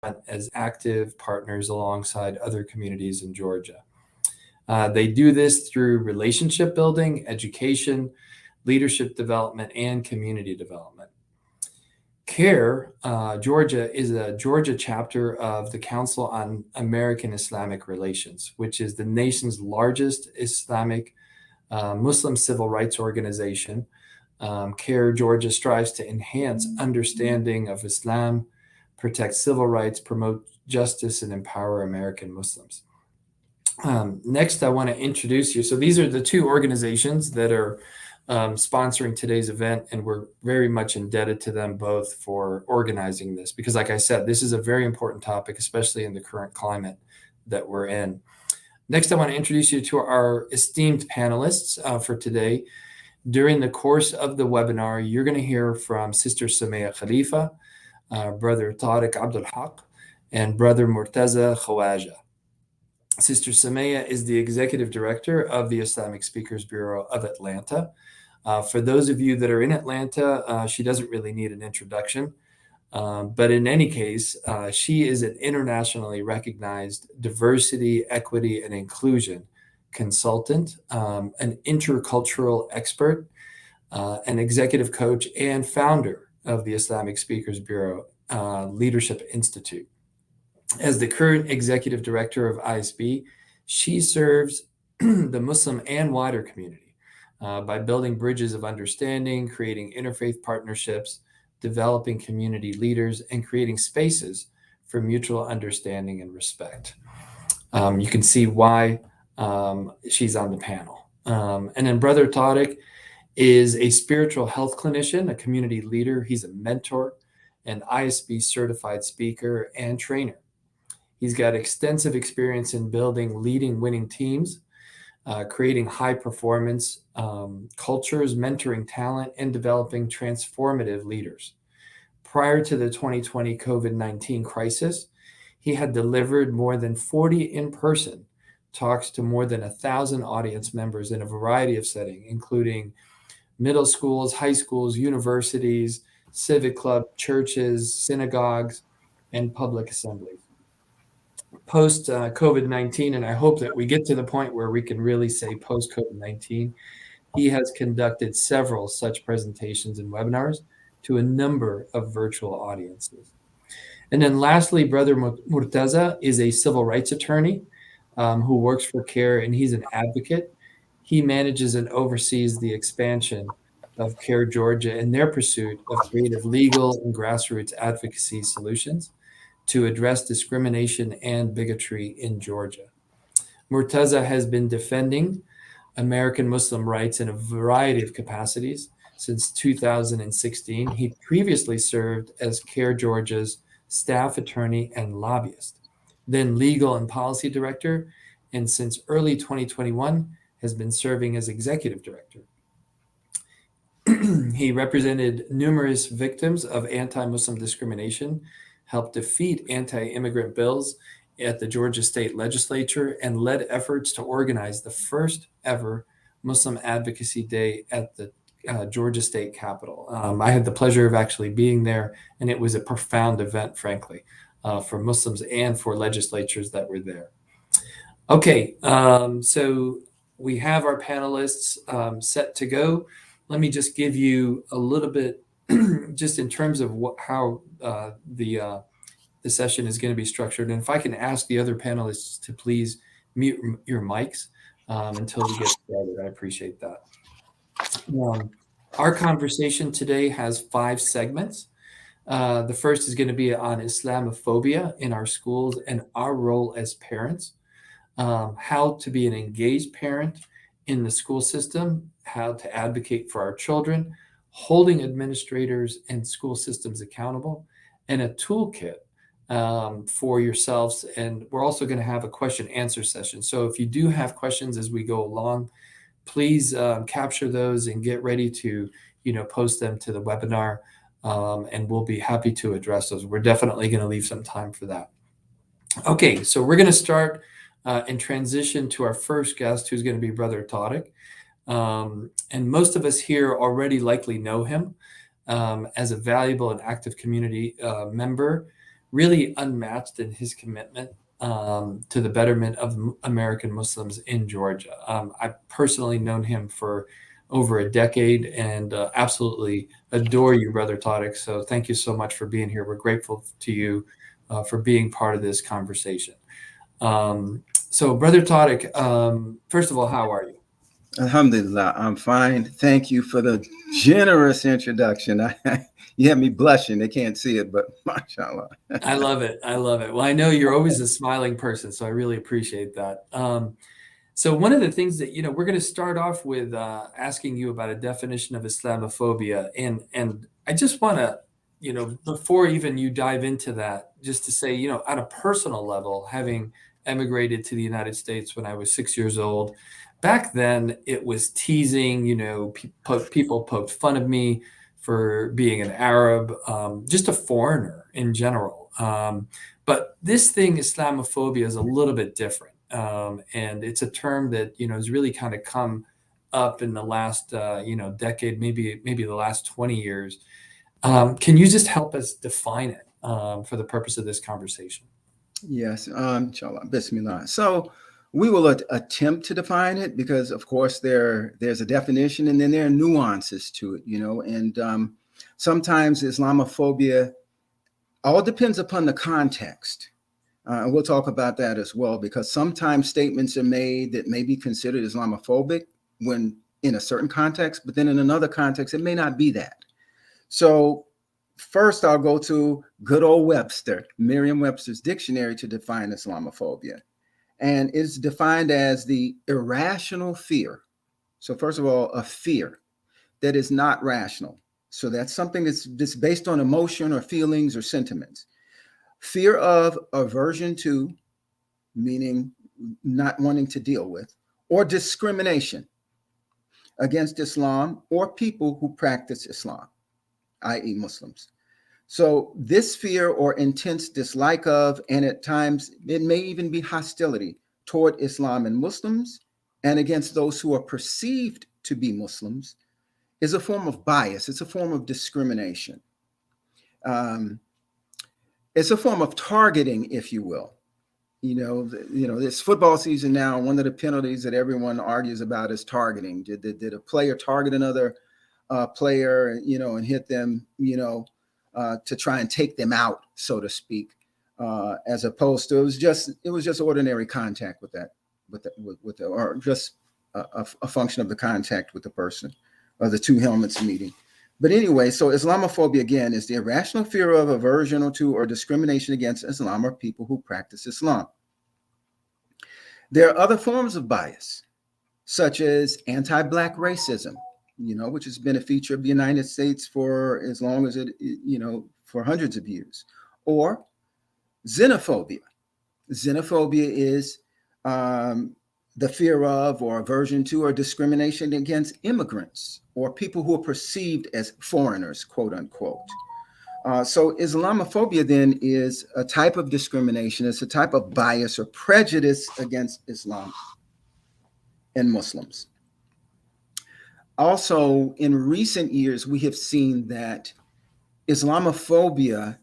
as active partners alongside other communities in Georgia. They do this through relationship building, education, leadership development, and community development. CARE, Georgia, is a Georgia chapter of the Council on American Islamic Relations, which is the nation's largest Islamic Muslim civil rights organization. CARE Georgia strives to enhance understanding of Islam, protect civil rights, promote justice, and empower American Muslims. Next, I want to introduce you. So these are the two organizations that are sponsoring today's event, and we're very much indebted to them both for organizing this, because like I said, this is a very important topic, especially in the current climate that we're in. Next, I want to introduce you to our esteemed panelists for today. During the course of the webinar, you're going to hear from Sister Sumaya Khalifa, Brother Tariq Abdul Haq, and Brother Murtaza Khawaja. Sister Sumaya is the Executive Director of the Islamic Speakers Bureau of Atlanta. For those of you that are in Atlanta, she doesn't really need an introduction. But in any case, she is an internationally recognized diversity, equity, and inclusion consultant, an intercultural expert, an executive coach, and founder of the Islamic Speakers Bureau Leadership Institute. As the current executive director of ISB, she serves the Muslim and wider community by building bridges of understanding, creating interfaith partnerships, developing community leaders, and creating spaces for mutual understanding and respect. You can see why she's on the panel. And then Brother Tariq is a spiritual health clinician, a community leader. He's a mentor, an ISB certified speaker and trainer. He's got extensive experience in building leading winning teams, creating high performance cultures, mentoring talent, and developing transformative leaders. Prior to the 2020 COVID-19 crisis, he had delivered more than 40 in-person talks to more than 1,000 audience members in a variety of settings, including middle schools, high schools, universities, civic clubs, churches, synagogues, and public assemblies. Post COVID-19, and I hope that we get to the point where we can really say post COVID-19, he has conducted several such presentations and webinars to a number of virtual audiences. And then lastly, Brother Murtaza is a civil rights attorney who works for CARE, and he's an advocate. He manages and oversees the expansion of CARE Georgia in their pursuit of creative legal and grassroots advocacy solutions to address discrimination and bigotry in Georgia. Murtaza has been defending American Muslim rights in a variety of capacities since 2016. He previously served as CARE Georgia's staff attorney and lobbyist, then legal and policy director, and since early 2021 has been serving as executive director. He represented numerous victims of anti-Muslim discrimination, helped defeat anti-immigrant bills at the Georgia State Legislature, and led efforts to organize the first ever Muslim Advocacy Day at the Georgia State Capitol. I had the pleasure of actually being there, and it was a profound event, frankly, for Muslims and for legislatures that were there. Okay, so we have our panelists set to go. Let me just give you a little bit, just in terms of how the session is going to be structured. And if I can ask the other panelists to please mute your mics until we get started, I appreciate that. Our conversation today has 5 segments. The first is going to be on Islamophobia in our schools and our role as parents, how to be an engaged parent in the school system, how to advocate for our children, holding administrators and school systems accountable, and a toolkit for yourselves. And we're also going to have a question answer session. So if you do have questions as we go along, please capture those and get ready to post them to the webinar, and we'll be happy to address those. We're definitely going to leave some time for that. Okay, so we're going to start and transition to our first guest, who's going to be Brother Tariq. And most of us here already likely know him as a valuable and active community member really unmatched in his commitment to the betterment of American Muslims in Georgia. I've personally known him for over a decade and absolutely adore you, Brother Tariq. So thank you so much for being here. We're grateful to you for being part of this conversation. So, Brother Tariq, first of all, how are you? Alhamdulillah, I'm fine. Thank you for the generous introduction. You have me blushing. They can't see it, but mashallah. I love it. I love it. Well, I know you're always a smiling person, so I really appreciate that. So one of the things that, we're going to start off with asking you about a definition of Islamophobia. And I just want to, before even you dive into that, just to say, on a personal level, having emigrated to the United States when I was 6 years old, back then it was teasing, people poked fun of me for being an Arab, just a foreigner in general. But this thing, Islamophobia, is a little bit different. And it's a term that, has really kind of come up in the last, decade, maybe the last 20 years. Can you just help us define it for the purpose of this conversation? Yes, inshallah. Bismillah. So we will attempt to define it because, of course, there's a definition and then there are nuances to it, and sometimes Islamophobia all depends upon the context. And we'll talk about that as well, because sometimes statements are made that may be considered Islamophobic when in a certain context, but then in another context, it may not be that. So first, I'll go to good old Webster, Merriam-Webster's dictionary, to define Islamophobia. And it's defined as the irrational fear. So first of all, a fear that is not rational. So that's something that's based on emotion or feelings or sentiments. Fear of, aversion to, meaning not wanting to deal with, or discrimination against Islam or people who practice Islam, i.e. Muslims. So this fear or intense dislike of, and at times it may even be hostility toward Islam and Muslims and against those who are perceived to be Muslims, is a form of bias. It's a form of discrimination. It's a form of targeting, if you will. This football season now, one of the penalties that everyone argues about is targeting. Did a player target another player, and hit them, to try and take them out, so to speak, as opposed to it was just ordinary contact or just a function of the contact with the person, or the two helmets meeting. But anyway, so Islamophobia, again, is the irrational fear of, aversion to, or discrimination against Islam or people who practice Islam. There are other forms of bias, such as anti-Black racism, which has been a feature of the United States for as long as for hundreds of years, or xenophobia. Xenophobia is the fear of, or aversion to, or discrimination against immigrants or people who are perceived as foreigners, quote unquote. So Islamophobia then is a type of discrimination. It's a type of bias or prejudice against Islam and Muslims. Also, in recent years, we have seen that Islamophobia,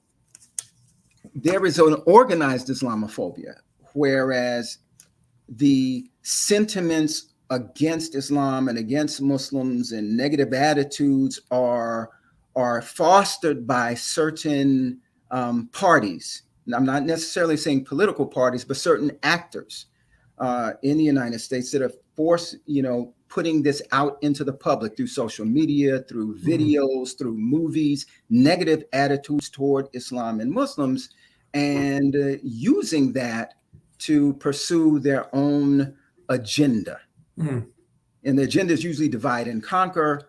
there is an organized Islamophobia, whereas the sentiments against Islam and against Muslims and negative attitudes are fostered by certain parties. And I'm not necessarily saying political parties, but certain actors in the United States that are putting this out into the public through social media, through videos, through movies, negative attitudes toward Islam and Muslims, and using that to pursue their own agenda. And the agenda is usually divide and conquer.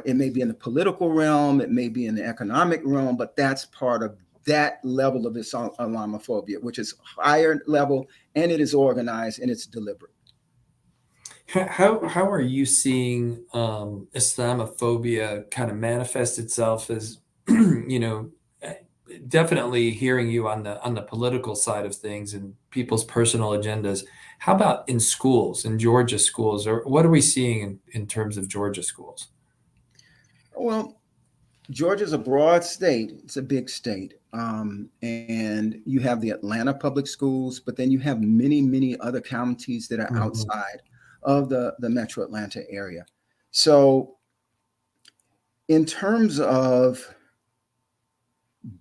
It may be in the political realm, it may be in the economic realm, but that's part of that level of Islamophobia, which is higher level, and it is organized and it's deliberate. How are you seeing Islamophobia kind of manifest itself as, definitely hearing you on the political side of things and people's personal agendas. How about in schools, in Georgia schools, or what are we seeing in terms of Georgia schools? Well, Georgia's a broad state. It's a big state. and you have the Atlanta public schools, but then you have many, many other counties that are Mhm. outside of the metro Atlanta area. So, in terms of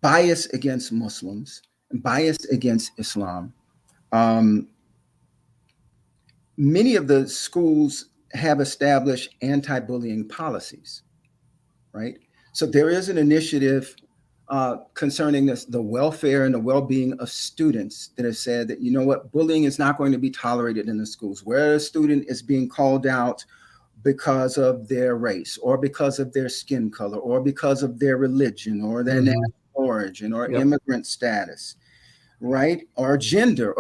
bias against Muslims, bias against Islam, um, many of the schools have established anti-bullying policies, right? So there is an initiative concerning this, the welfare and the well-being of students that has said that, you know what, bullying is not going to be tolerated in the schools. Where a student is being called out because of their race or because of their skin color or because of their religion or their national Mhm. origin or Yep. immigrant status, right? Or gender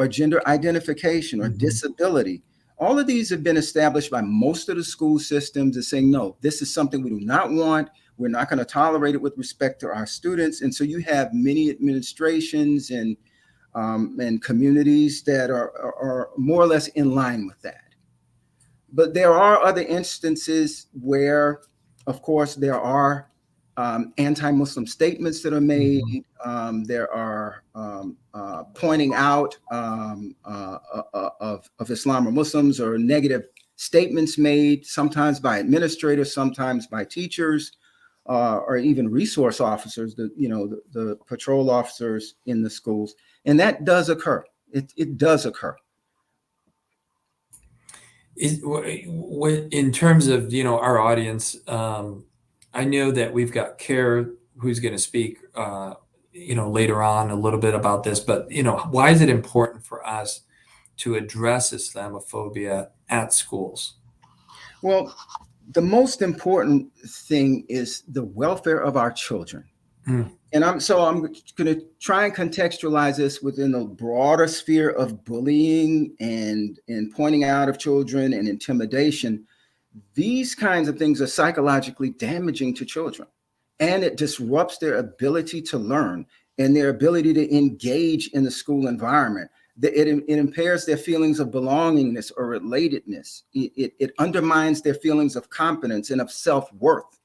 identification or Mhm. disability. All of these have been established by most of the school systems as saying, no, this is something we do not want. We're not going to tolerate it with respect to our students. And so you have many administrations and communities that are more or less in line with that. But there are other instances where, of course, there are anti-Muslim statements that are made. Mhm. There are pointing out of Islam or Muslims or negative statements made, sometimes by administrators, sometimes by teachers, or even resource officers, the patrol officers in the schools, and that does occur. It does occur. In terms of, our audience, I know that we've got Care who's going to speak, later on a little bit about this, but, why is it important for us to address Islamophobia at schools? Well, the most important thing is the welfare of our children. Mm. And I'm going to try and contextualize this within the broader sphere of bullying and pointing out of children and intimidation. These kinds of things are psychologically damaging to children, and it disrupts their ability to learn and their ability to engage in the school environment. It impairs their feelings of belongingness or relatedness. It undermines their feelings of competence and of self-worth.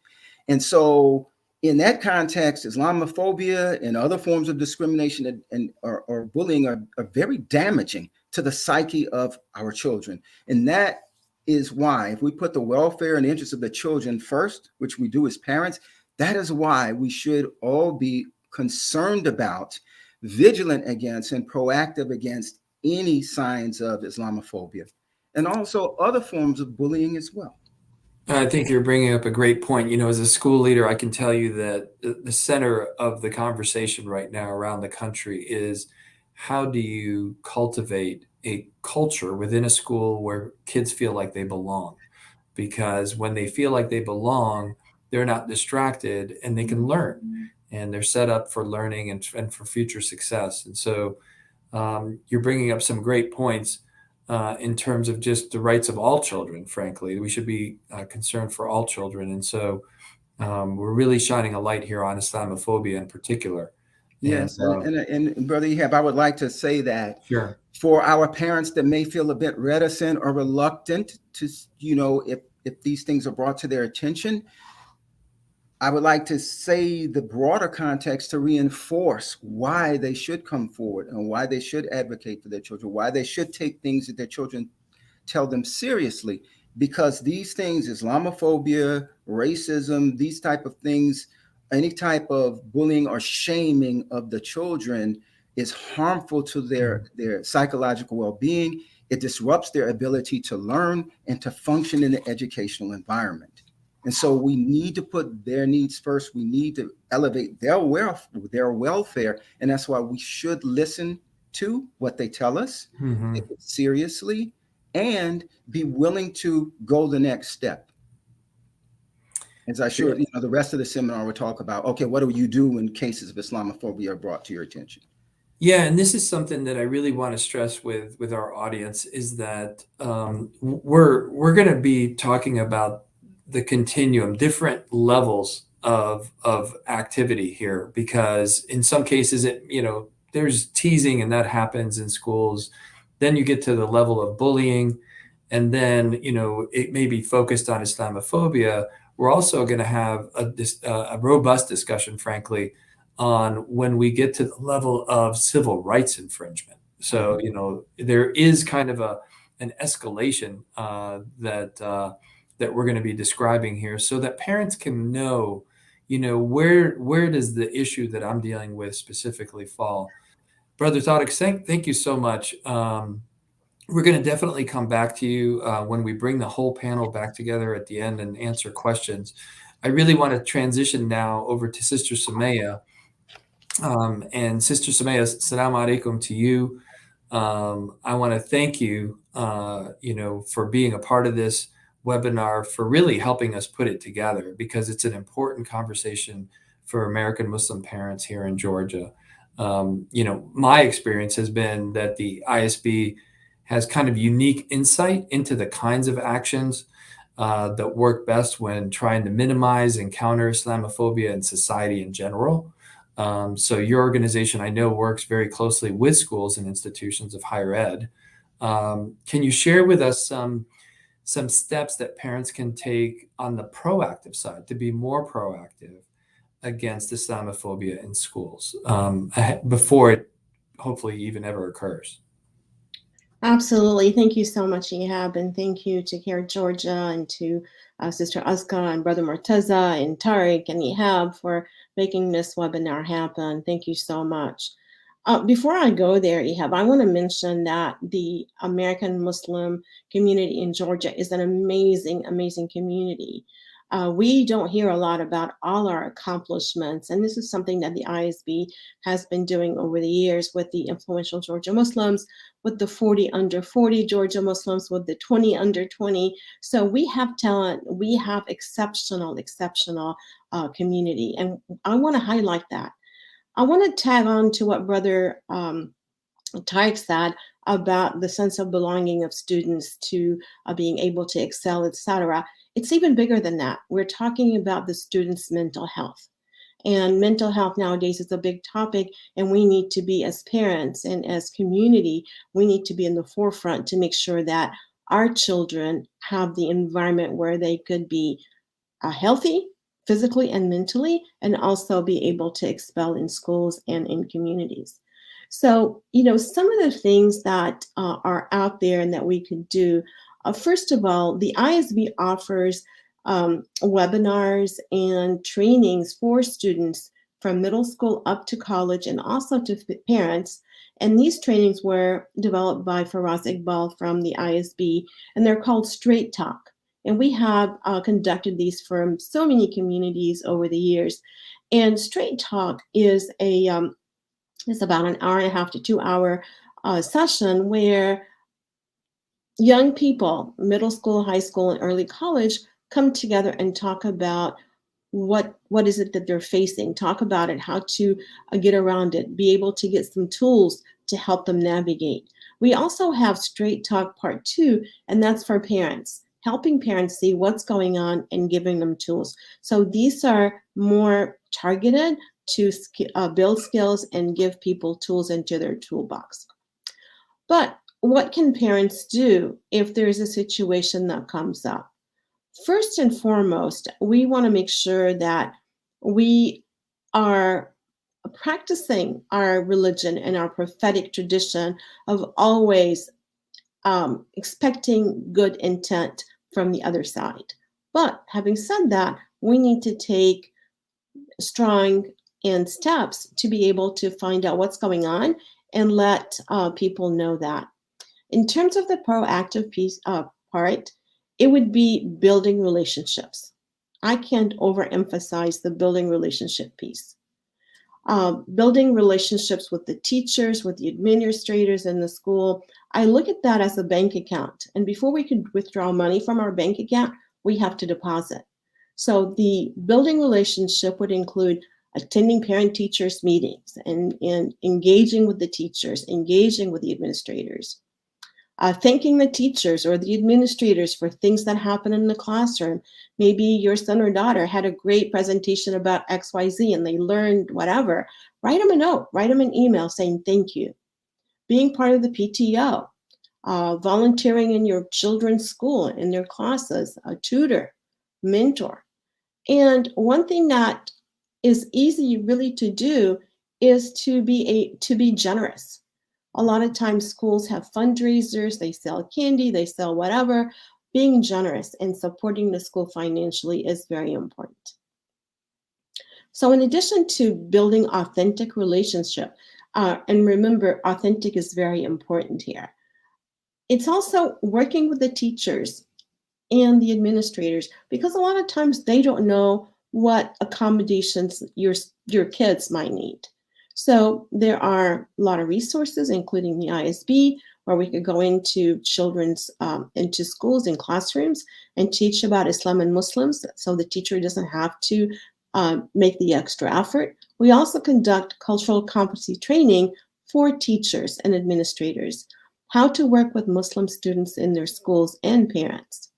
And so, in that context, Islamophobia and other forms of discrimination or bullying are very damaging to the psyche of our children. And that is why, if we put the welfare and interests of the children first, which we do as parents, that is why we should all be concerned about, vigilant against, and proactive against any signs of Islamophobia and also other forms of bullying as well. I think you're bringing up a great point. As a school leader, I can tell you that the center of the conversation right now around the country is how do you cultivate a culture within a school where kids feel like they belong? Because when they feel like they belong, they're not distracted and they can learn and they're set up for learning and for future success. And so you're bringing up some great points in terms of just the rights of all children. Frankly, we should be concerned for all children, and so we're really shining a light here on Islamophobia in particular. And Yes, and Brother Ehab, I would like to say that sure. for our parents that may feel a bit reticent or reluctant to, if these things are brought to their attention, I would like to say the broader context to reinforce why they should come forward and why they should advocate for their children, why they should take things that their children tell them seriously, because these things, Islamophobia, racism, these type of things, any type of bullying or shaming of the children is harmful to their psychological well-being. It disrupts their ability to learn and to function in the educational environment. And so we need to put their needs first. We need to elevate their welfare. And that's why we should listen to what they tell us, Hmm. take it seriously, and be willing to go the next step. As I sure the rest of the seminar will talk about, okay, what do you do when cases of Islamophobia are brought to your attention? Yeah, and this is something that I really want to stress with our audience is that we're going to be talking about the continuum, different levels of activity here, because in some cases there's teasing and that happens in schools. Then you get to the level of bullying, and then it may be focused on Islamophobia. We're also going to have a robust discussion, frankly, on when we get to the level of civil rights infringement. So, there is kind of an escalation that we're going to be describing here, so that parents can know, where does the issue that I'm dealing with specifically fall. Brother Tadic, thank you so much. We're going to definitely come back to you when we bring the whole panel back together at the end and answer questions. I really want to transition now over to Sister Sumaya. And Sister Sumaya, Assalamu alaikum to you. I want to thank you, for being a part of this webinar, for really helping us put it together, because it's an important conversation for American Muslim parents here in Georgia. My experience has been that the ISB has kind of unique insight into the kinds of actions that work best when trying to minimize and counter Islamophobia in society in general. So your organization, I know, works very closely with schools and institutions of higher ed. Can you share with us some steps that parents can take on the proactive side to be more proactive against Islamophobia in schools before it hopefully even ever occurs? Absolutely. Thank you so much, Ehab, and thank you to Care Georgia and to Sister Aska and Brother Murtaza and Tariq and Ehab for making this webinar happen. Thank you so much. Before I go there, Ehab, I want to mention that the American Muslim community in Georgia is an amazing, amazing community. We don't hear a lot about all our accomplishments, and this is something that the ISB has been doing over the years with the influential Georgia Muslims, with the 40 under 40 Georgia Muslims, with the 20 under 20. So we have talent, we have exceptional community, and I want to highlight that. I want to tag on to what Brother Tariq said about the sense of belonging of students to being able to excel, etc. It's even bigger than that. We're talking about the students' mental health. And mental health nowadays is a big topic, and we need to be, as parents and as community, we need to be in the forefront to make sure that our children have the environment where they could be healthy, physically and mentally, and also be able to expel in schools and in communities. So, some of the things that are out there and that we could do, first of all, the ISB offers webinars and trainings for students from middle school up to college and also to parents. And these trainings were developed by Faraz Iqbal from the ISB, and they're called Straight Talk. And we have conducted these for so many communities over the years. And Straight Talk is it's about an hour and a half to 2 hour session where young people, middle school, high school, and early college, come together and talk about what is it that they're facing, talk about it, how to get around it, be able to get some tools to help them navigate. We also have Straight Talk Part 2, and that's for parents, helping parents see what's going on and giving them tools. So these are more targeted to build skills and give people tools into their toolbox. But what can parents do if there's a situation that comes up? First and foremost, we want to make sure that we are practicing our religion and our prophetic tradition of always expecting good intent from the other side. But having said that, we need to take strong steps to be able to find out what's going on and let people know that. In terms of the proactive piece part, it would be building relationships. I can't overemphasize the building relationship piece. Building relationships with the teachers, with the administrators in the school. I look at that as a bank account. And before we can withdraw money from our bank account, we have to deposit. So the building relationship would include attending parent-teachers meetings and engaging with the teachers, engaging with the administrators, thanking the teachers or the administrators for things that happen in the classroom. Maybe your son or daughter had a great presentation about XYZ and they learned whatever. Write them a note, write them an email saying thank you. Being part of the PTO, volunteering in your children's school, in their classes, a tutor, mentor. And one thing that is easy really to do is to be generous. A lot of times schools have fundraisers, they sell candy, they sell whatever. Being generous and supporting the school financially is very important. So in addition to building authentic relationship, and remember, authentic is very important here. It's also working with the teachers and the administrators, because a lot of times they don't know what accommodations your kids might need. So there are a lot of resources, including the ISB, where we could go into into schools and classrooms and teach about Islam and Muslims, so the teacher doesn't have to make the extra effort. We also conduct cultural competency training for teachers and administrators, how to work with Muslim students in their schools and parents,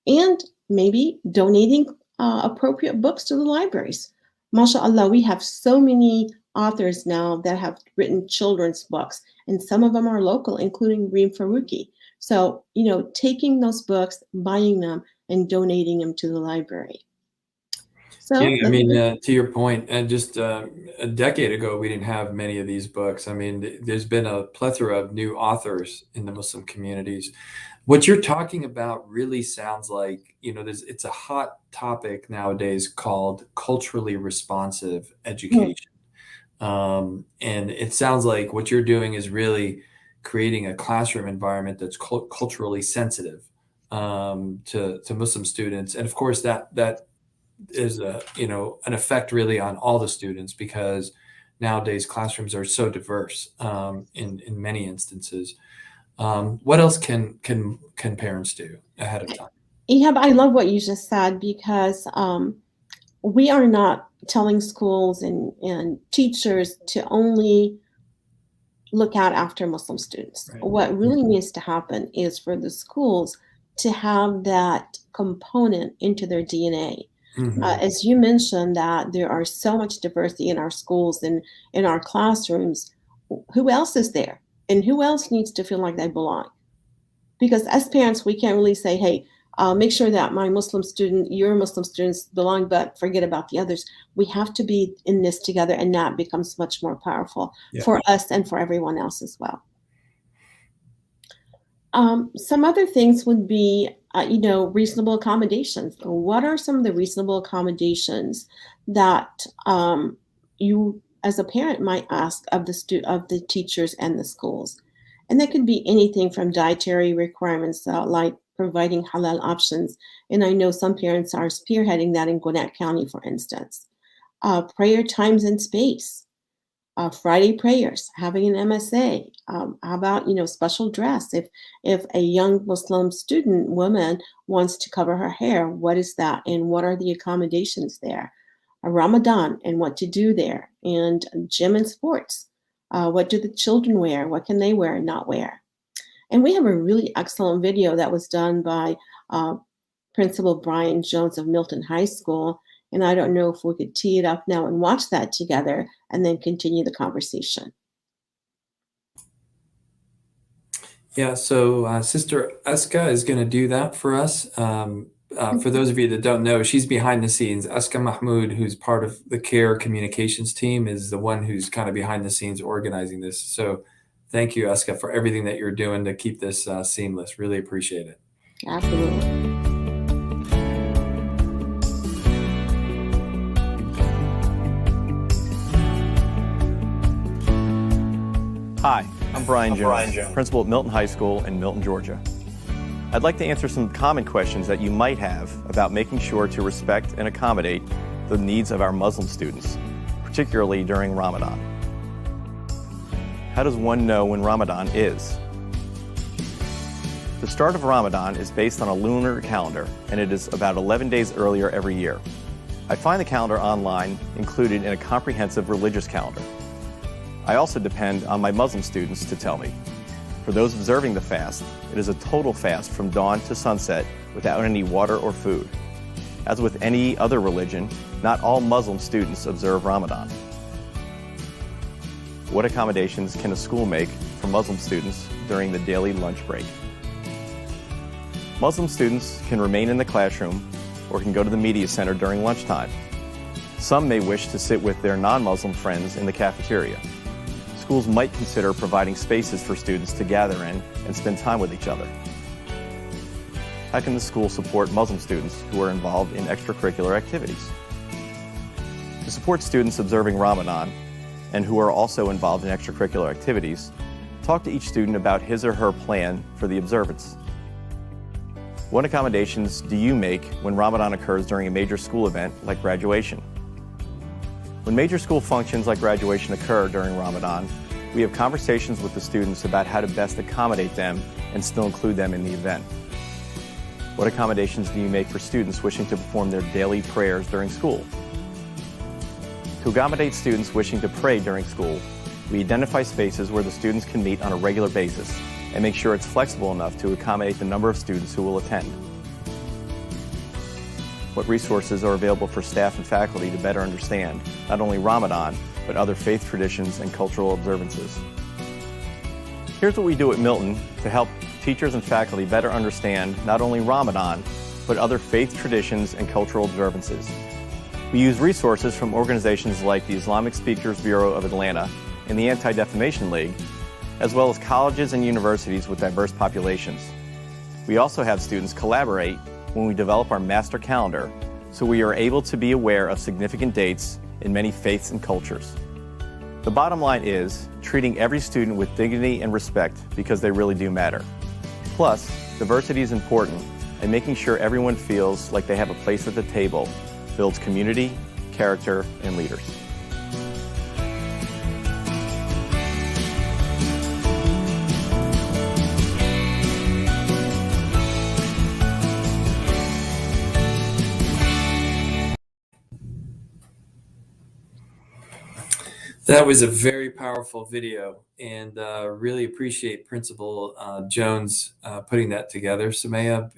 and maybe donating appropriate books to the libraries. MashaAllah, we have so many authors now that have written children's books, and some of them are local, including Reem Faruqi. So, taking those books, buying them, and donating them to the library. So, yeah, I mean, to your point, and just a decade ago, we didn't have many of these books. I mean, there's been a plethora of new authors in the Muslim communities. What you're talking about really sounds like, it's a hot topic nowadays called culturally responsive education. And it sounds like what you're doing is really creating a classroom environment that's culturally sensitive to Muslim students. And of course, that is an effect really on all the students, because nowadays classrooms are so diverse in many instances. What else can parents do ahead of time? Ehab, I love what you just said, because we are not telling schools and teachers to only look out after Muslim students. Right. What really needs to happen is for the schools to have that component into their DNA. Mm-hmm. As you mentioned, that there are so much diversity in our schools and in our classrooms. Who else is there? And who else needs to feel like they belong? Because as parents, we can't really say, hey, make sure that your Muslim students belong, but forget about the others. We have to be in this together, and that becomes much more powerful for us and for everyone else as well. Some other things would be, reasonable accommodations. What are some of the reasonable accommodations that you as a parent might ask of the teachers and the schools? And that could be anything from dietary requirements, like providing halal options. And I know some parents are spearheading that in Gwinnett County, for instance. Prayer times and space. Friday prayers, having an MSA. How about, special dress? If a young Muslim student woman wants to cover her hair, what is that? And what are the accommodations there? Ramadan and what to do there. And gym and sports. What do the children wear? What can they wear and not wear? And we have a really excellent video that was done by Principal Brian Jones of Milton High School. And I don't know if we could tee it up now and watch that together and then continue the conversation. Yeah, so Sister Eska is going to do that for us. For those of you that don't know, she's behind the scenes. Eska Mahmoud, who's part of the CARE communications team, is the one who's kind of behind the scenes organizing this. So thank you, Eska, for everything that you're doing to keep this seamless. Really appreciate it. Absolutely. Hi, I'm Brian Jones, principal at Milton High School in Milton, Georgia. I'd like to answer some common questions that you might have about making sure to respect and accommodate the needs of our Muslim students, particularly during Ramadan. How does one know when Ramadan is? The start of Ramadan is based on a lunar calendar, and it is about 11 days earlier every year. I find the calendar online included in a comprehensive religious calendar. I also depend on my Muslim students to tell me. For those observing the fast, it is a total fast from dawn to sunset without any water or food. As with any other religion, not all Muslim students observe Ramadan. What accommodations can a school make for Muslim students during the daily lunch break? Muslim students can remain in the classroom or can go to the media center during lunchtime. Some may wish to sit with their non-Muslim friends in the cafeteria. Schools might consider providing spaces for students to gather in and spend time with each other. How can the school support Muslim students who are involved in extracurricular activities? To support students observing Ramadan and who are also involved in extracurricular activities, talk to each student about his or her plan for the observance. What accommodations do you make when Ramadan occurs during a major school event like graduation? When major school functions like graduation occur during Ramadan, we have conversations with the students about how to best accommodate them and still include them in the event. What accommodations do you make for students wishing to perform their daily prayers during school? To accommodate students wishing to pray during school, we identify spaces where the students can meet on a regular basis and make sure it's flexible enough to accommodate the number of students who will attend. What resources are available for staff and faculty to better understand not only Ramadan, but other faith traditions and cultural observances? Here's what we do at Milton to help teachers and faculty better understand not only Ramadan, but other faith traditions and cultural observances. We use resources from organizations like the Islamic Speakers Bureau of Atlanta and the Anti-Defamation League, as well as colleges and universities with diverse populations. We also have students collaborate when we develop our master calendar, so we are able to be aware of significant dates in many faiths and cultures. The bottom line is treating every student with dignity and respect because they really do matter. Plus, diversity is important, and making sure everyone feels like they have a place at the table builds community, character, and leaders. That was a very powerful video, and really appreciate Principal Jones putting that together. Sumaya,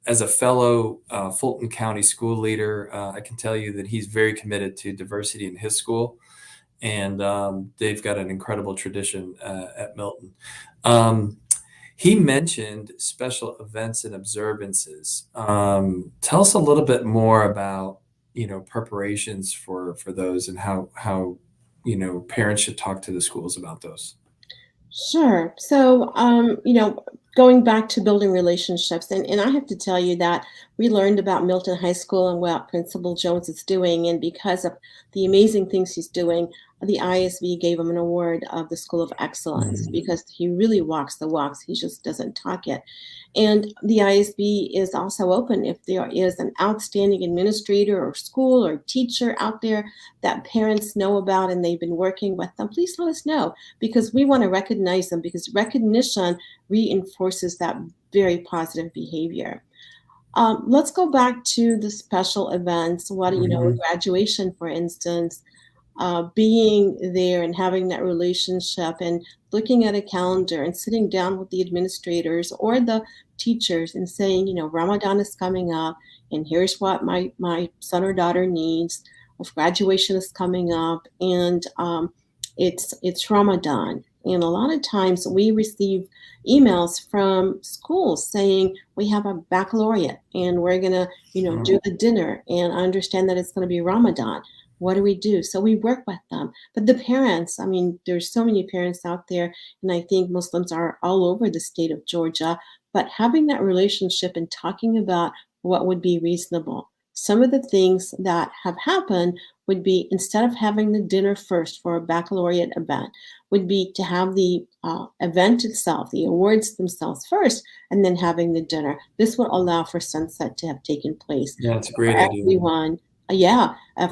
as a fellow Fulton County school leader, I can tell you that he's very committed to diversity in his school, and they've got an incredible tradition at Milton. He mentioned special events and observances. Tell us a little bit more about, preparations for those and how parents should talk to the schools about those. Sure. So, going back to building relationships, and I have to tell you that we learned about Milton High School and what Principal Jones is doing. And because of the amazing things he's doing, the ISB gave him an award of the School of Excellence because he really walks the walks. He just doesn't talk it. And the ISB is also open if there is an outstanding administrator or school or teacher out there that parents know about and they've been working with them. Please let us know, because we want to recognize them, because recognition reinforces that very positive behavior. Let's go back to the special events. Graduation, for instance, being there and having that relationship and looking at a calendar and sitting down with the administrators or the teachers and saying, Ramadan is coming up and here's what my son or daughter needs. If graduation is coming up and it's Ramadan. And a lot of times we receive emails from schools saying we have a baccalaureate and we're going to, do the dinner, and I understand that it's going to be Ramadan. What do we do? So we work with them. But the parents, there's so many parents out there, and I think Muslims are all over the state of Georgia, but having that relationship and talking about what would be reasonable. Some of the things that have happened would be, instead of having the dinner first for a baccalaureate event, would be to have the event itself, the awards themselves first, and then having the dinner. This will allow for sunset to have taken place. Yeah, it's a great idea. Everyone,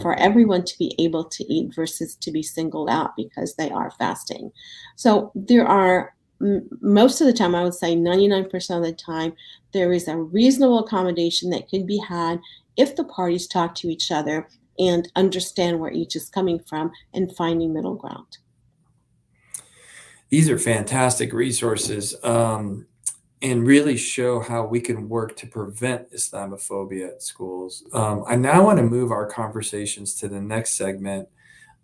for everyone to be able to eat versus to be singled out because they are fasting. So there are, most of the time, I would say 99% of the time, there is a reasonable accommodation that can be had if the parties talk to each other and understand where each is coming from and finding middle ground. These are fantastic resources, and really show how we can work to prevent Islamophobia at schools. I now want to move our conversations to the next segment,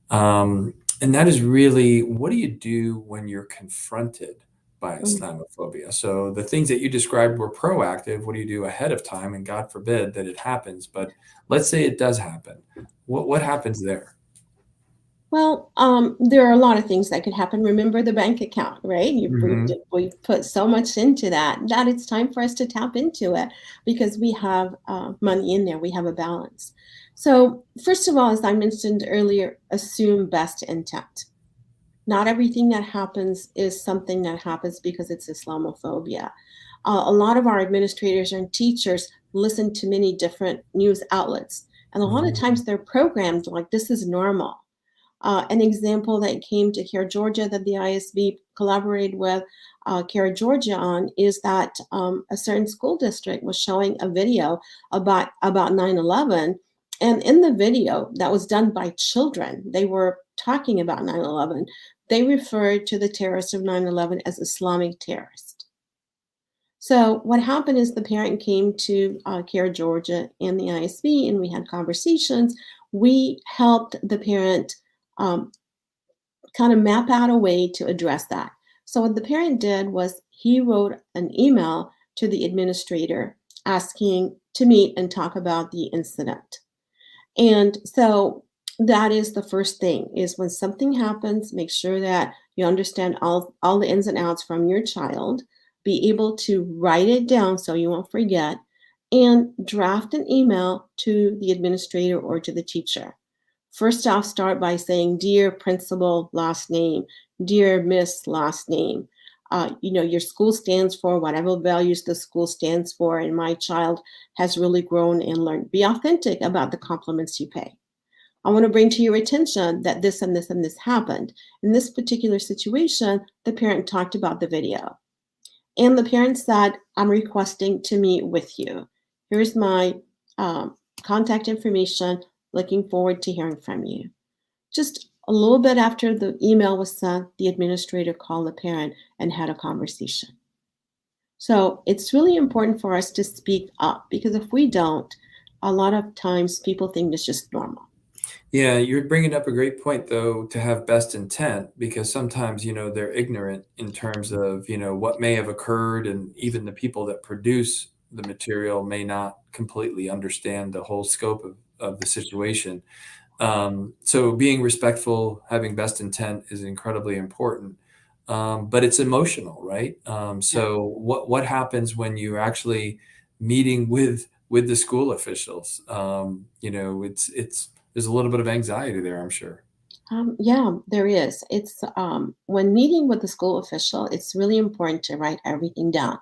and that is really, what do you do when you're confronted by Mm. Islamophobia. So the things that you described were proactive. What do you do ahead of time? And God forbid that it happens. But let's say it does happen. What happens there? Well, there are a lot of things that could happen. Remember the bank account, right? Hmm. We've put so much into that it's time for us to tap into it because we have money in there. We have a balance. So, first of all, as I mentioned earlier, assume best intent. Not everything that happens is something that happens because it's Islamophobia. A lot of our administrators and teachers listen to many different news outlets, and a lot of Hmm. times they're programmed like this is normal. An example that came to Care Georgia that the ISB collaborated with Care Georgia on is that a certain school district was showing a video about 9/11, and in the video that was done by children, they were talking about 9/11. They referred to the terrorists of 9/11 as Islamic terrorists. So what happened is the parent came to Care Georgia and the ISB, and we had conversations. We helped the parent um, kind of map out a way to address that. So what the parent did was he wrote an email to the administrator asking to meet and talk about the incident. And so that is the first thing is when something happens, make sure that you understand all the ins and outs from your child, be able to write it down so you won't forget, and draft an email to the administrator or to the teacher. First off, start by saying, Dear principal, last name, Dear Miss, last name. Your school stands for whatever values the school stands for, and my child has really grown and learned. Be authentic about the compliments you pay. I want to bring to your attention that this and this and this happened. In this particular situation, the parent talked about the video. And the parent said, I'm requesting to meet with you. Here's my contact information. Looking forward to hearing from you. Just a little bit after the email was sent, the administrator called the parent and had a conversation. So it's really important for us to speak up because if we don't, a lot of times people think it's just normal. Yeah, you're bringing up a great point, though, to have best intent because sometimes, they're ignorant in terms of, what may have occurred, and even the people that produce the material may not completely understand the whole scope of the situation. So being respectful, having best intent is incredibly important. But it's emotional, right? Yeah. So what happens when you're actually meeting with the school officials? It's there's a little bit of anxiety there, I'm sure. Yeah, there is. It's when meeting with the school official, it's really important to write everything down.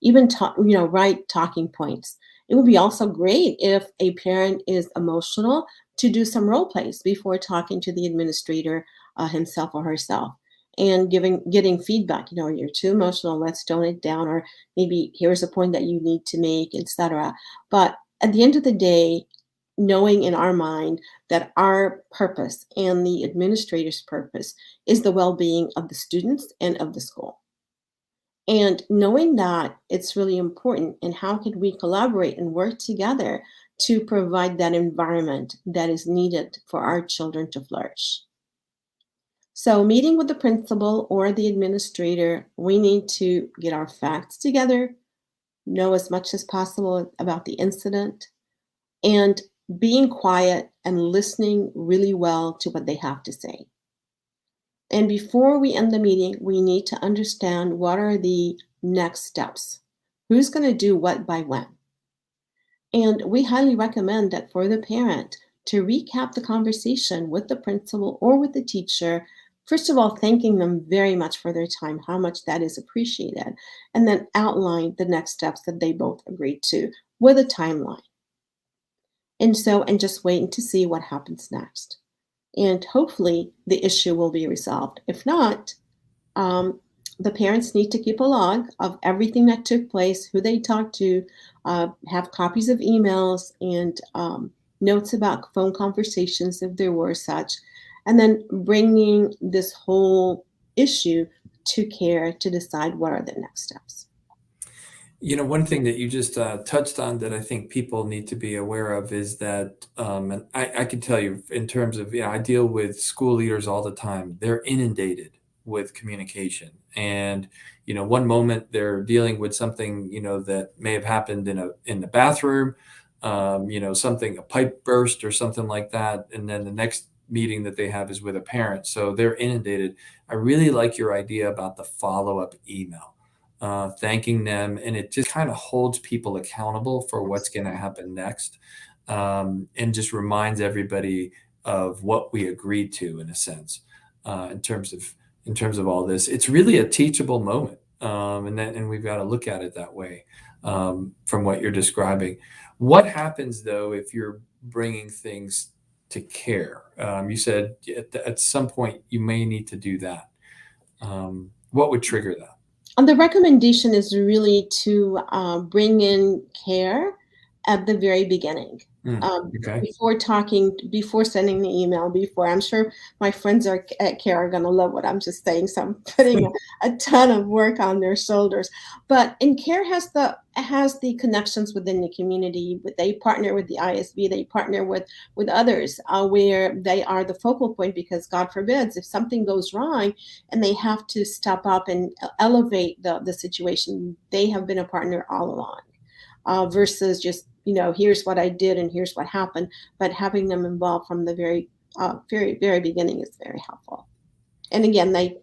Even write talking points. It would be also great if a parent is emotional to do some role plays before talking to the administrator himself or herself and getting feedback. You're too emotional. Let's tone it down, or maybe here's a point that you need to make, etc. But at the end of the day, knowing in our mind that our purpose and the administrator's purpose is the well-being of the students and of the school. And knowing that it's really important, and how could we collaborate and work together to provide that environment that is needed for our children to flourish. So, meeting with the principal or the administrator, we need to get our facts together, know as much as possible about the incident, and being quiet and listening really well to what they have to say. And before we end the meeting, we need to understand what are the next steps. Who's going to do what by when? And we highly recommend that for the parent to recap the conversation with the principal or with the teacher, first of all, thanking them very much for their time, how much that is appreciated, and then outline the next steps that they both agreed to with a timeline. And just waiting to see what happens next. And hopefully the issue will be resolved. If not, um, the parents need to keep a log of everything that took place, who they talked to, have copies of emails and notes about phone conversations if there were such, and then bringing this whole issue to care to decide what are the next steps. One thing that you just touched on that I think people need to be aware of is that, and I can tell you in terms of, I deal with school leaders all the time. They're inundated with communication. And, one moment they're dealing with something, that may have happened in the bathroom, something, a pipe burst or something like that. And then the next meeting that they have is with a parent. So they're inundated. I really like your idea about the follow-up email, thanking them. And it just kind of holds people accountable for what's going to happen next. And just reminds everybody of what we agreed to, in a sense, in terms of all this. It's really a teachable moment, and we've got to look at it that way, from what you're describing. What happens though if you're bringing things to care? You said at some point you may need to do that. What would trigger that? And the recommendation is really to bring in care at the very beginning. Okay. Before sending the email, I'm sure my friends at CARE are going to love what I'm just saying. So I'm putting a ton of work on their shoulders. But CARE has the connections within the community. They partner with the ISB. They partner with others where they are the focal point, because God forbids if something goes wrong and they have to step up and elevate the situation. They have been a partner all along, versus just, here's what I did and here's what happened. But having them involved from the very, very beginning is very helpful. And again, they,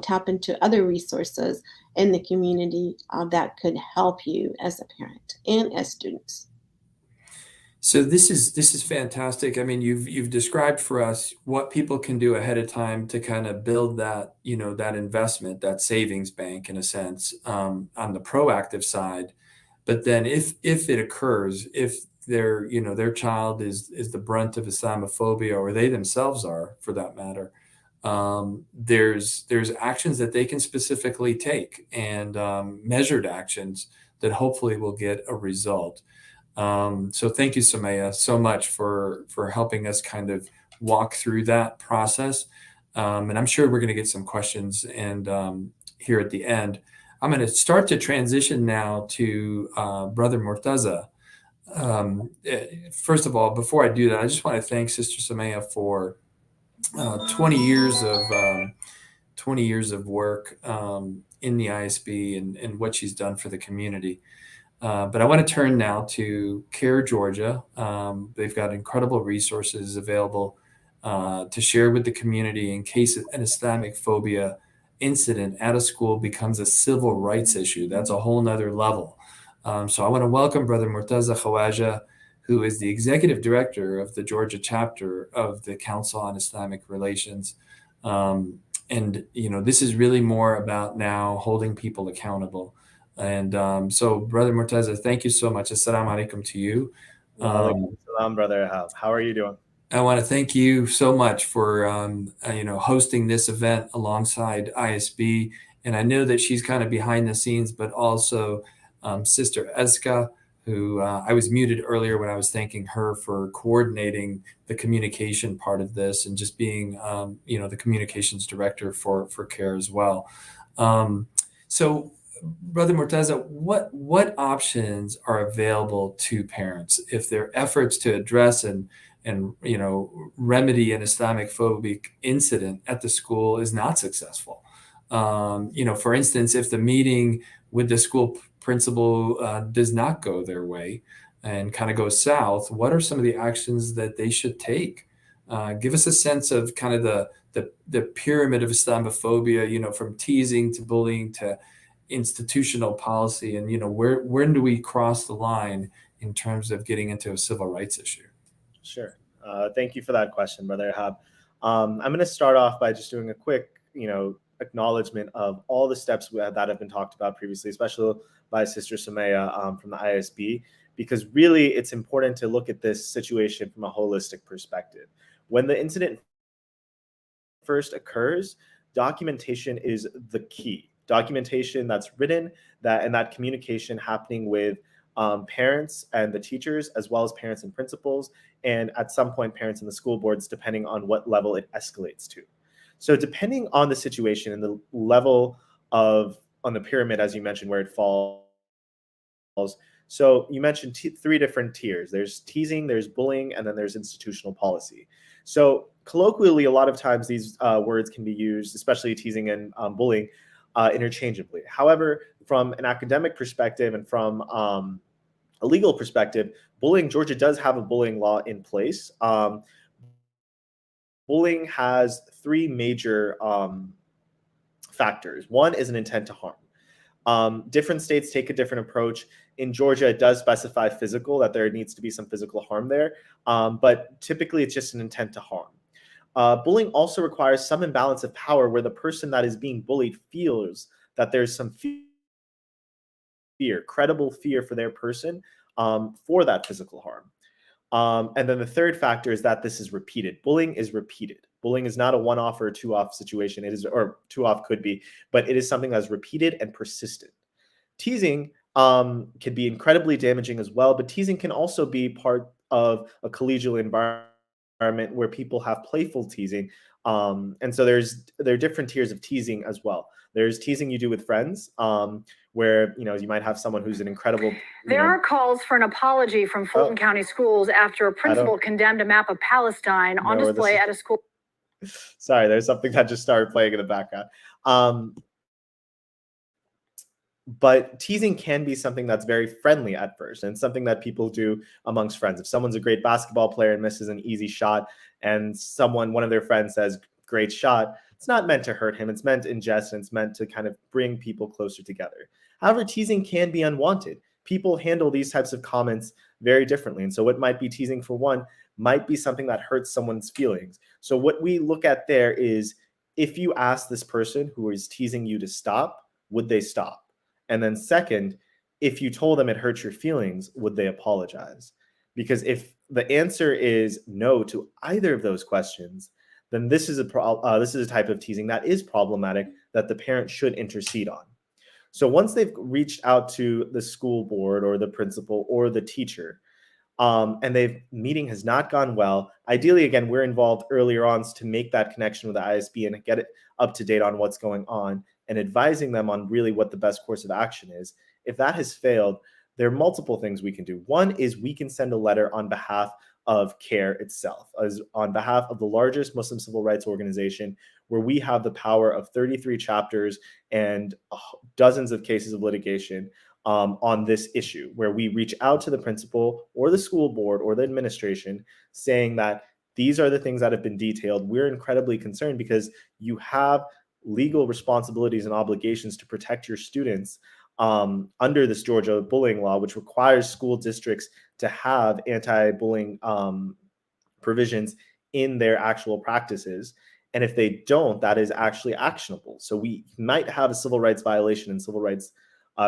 tap into other resources in the community that could help you as a parent and as students. So this is fantastic. I mean, you've described for us what people can do ahead of time to kind of build that, that investment, that savings bank, in a sense, on the proactive side. But then if it occurs, if their child is the brunt of Islamophobia, or they themselves are, for that matter, there's actions that they can specifically take, and measured actions that hopefully will get a result. So thank you, Samaya, so much for helping us kind of walk through that process. And I'm sure we're going to get some questions and here at the end. I'm going to start to transition now to Brother Murtaza. First of all, before I do that, I just want to thank Sister Samaya for 20 years of work in the ISB and what she's done for the community. But I want to turn now to CARE Georgia. They've got incredible resources available to share with the community in case an Islamic phobia incident at a school becomes a civil rights issue. That's a whole nother level. So I want to welcome Brother Murtaza Khawaja, who is the executive director of the Georgia chapter of the Council on Islamic Relations. And, this is really more about now holding people accountable. And so, Brother Murtaza, thank you so much. Assalamu alaikum to you. Salam, Brother. How are you doing? I want to thank you so much for hosting this event alongside ISB. And I know that she's kind of behind the scenes, but also Sister Eska, who I was muted earlier when I was thanking her for coordinating the communication part of this, and just being the communications director for CARE as well. So Brother Murtaza, what options are available to parents if their efforts to address and remedy an Islamic phobic incident at the school is not successful? For instance, if the meeting with the school principal does not go their way and kind of goes south, what are some of the actions that they should take? Give us a sense of kind of the pyramid of Islamophobia, from teasing to bullying to institutional policy, and when do we cross the line in terms of getting into a civil rights issue? Sure. Thank you for that question, Brother Ahab. I'm going to start off by just doing a quick, acknowledgement of all the steps that have been talked about previously, especially by Sister Samaya from the ISB, because really it's important to look at this situation from a holistic perspective. When the incident first occurs, documentation is the key. Documentation that's written, and that communication happening with parents and the teachers, as well as parents and principals, and at some point parents and the school boards, depending on what level it escalates to. So depending on the situation and the level on the pyramid, as you mentioned, where it falls, So you mentioned three different tiers. There's teasing, there's bullying, and then there's institutional policy. So colloquially, a lot of times these words can be used, especially teasing and bullying, interchangeably. However, from an academic perspective and from a legal perspective, bullying, Georgia does have a bullying law in place. Bullying has three major factors. One is an intent to harm. Different states take a different approach. In Georgia, it does specify physical, that there needs to be some physical harm there, but typically it's just an intent to harm. Bullying also requires some imbalance of power where the person that is being bullied feels that there's some fear, credible fear for their person for that physical harm. And then the third factor is that this is repeated. Bullying is repeated. Bullying is not a one-off or a two-off situation. It is, or two-off could be, but it is something that's repeated and persistent. Teasing can be incredibly damaging as well, but teasing can also be part of a collegial environment where people have playful teasing. And so there are different tiers of teasing as well. There's teasing you do with friends, where you might have someone who's an incredible. There are calls for an apology from Fulton County Schools after a principal condemned a map of Palestine on display at a school. Sorry, there's something that just started playing in the background. But teasing can be something that's very friendly at first, and something that people do amongst friends. If someone's a great basketball player and misses an easy shot, and one of their friends says, "Great shot," it's not meant to hurt him. It's meant in jest, and it's meant to kind of bring people closer together. However, teasing can be unwanted. People handle these types of comments very differently. And so what might be teasing for one might be something that hurts someone's feelings. So what we look at there is, if you ask this person who is teasing you to stop, would they stop? And then second, if you told them it hurts your feelings, would they apologize? Because if the answer is no to either of those questions, then this is a type of teasing that is problematic, that the parent should intercede on. So once they've reached out to the school board or the principal or the teacher, and meeting has not gone well, ideally, again, we're involved earlier on to make that connection with the ISB and get it up to date on what's going on and advising them on really what the best course of action is. If that has failed, there are multiple things we can do. One is we can send a letter on behalf of CARE itself, as on behalf of the largest Muslim civil rights organization, where we have the power of 33 chapters and dozens of cases of litigation on this issue, where we reach out to the principal or the school board or the administration saying that these are the things that have been detailed. We're incredibly concerned because you have legal responsibilities and obligations to protect your students under this Georgia bullying law, which requires school districts to have anti-bullying provisions in their actual practices. And if they don't, that is actually actionable. So we might have a civil rights violation and civil rights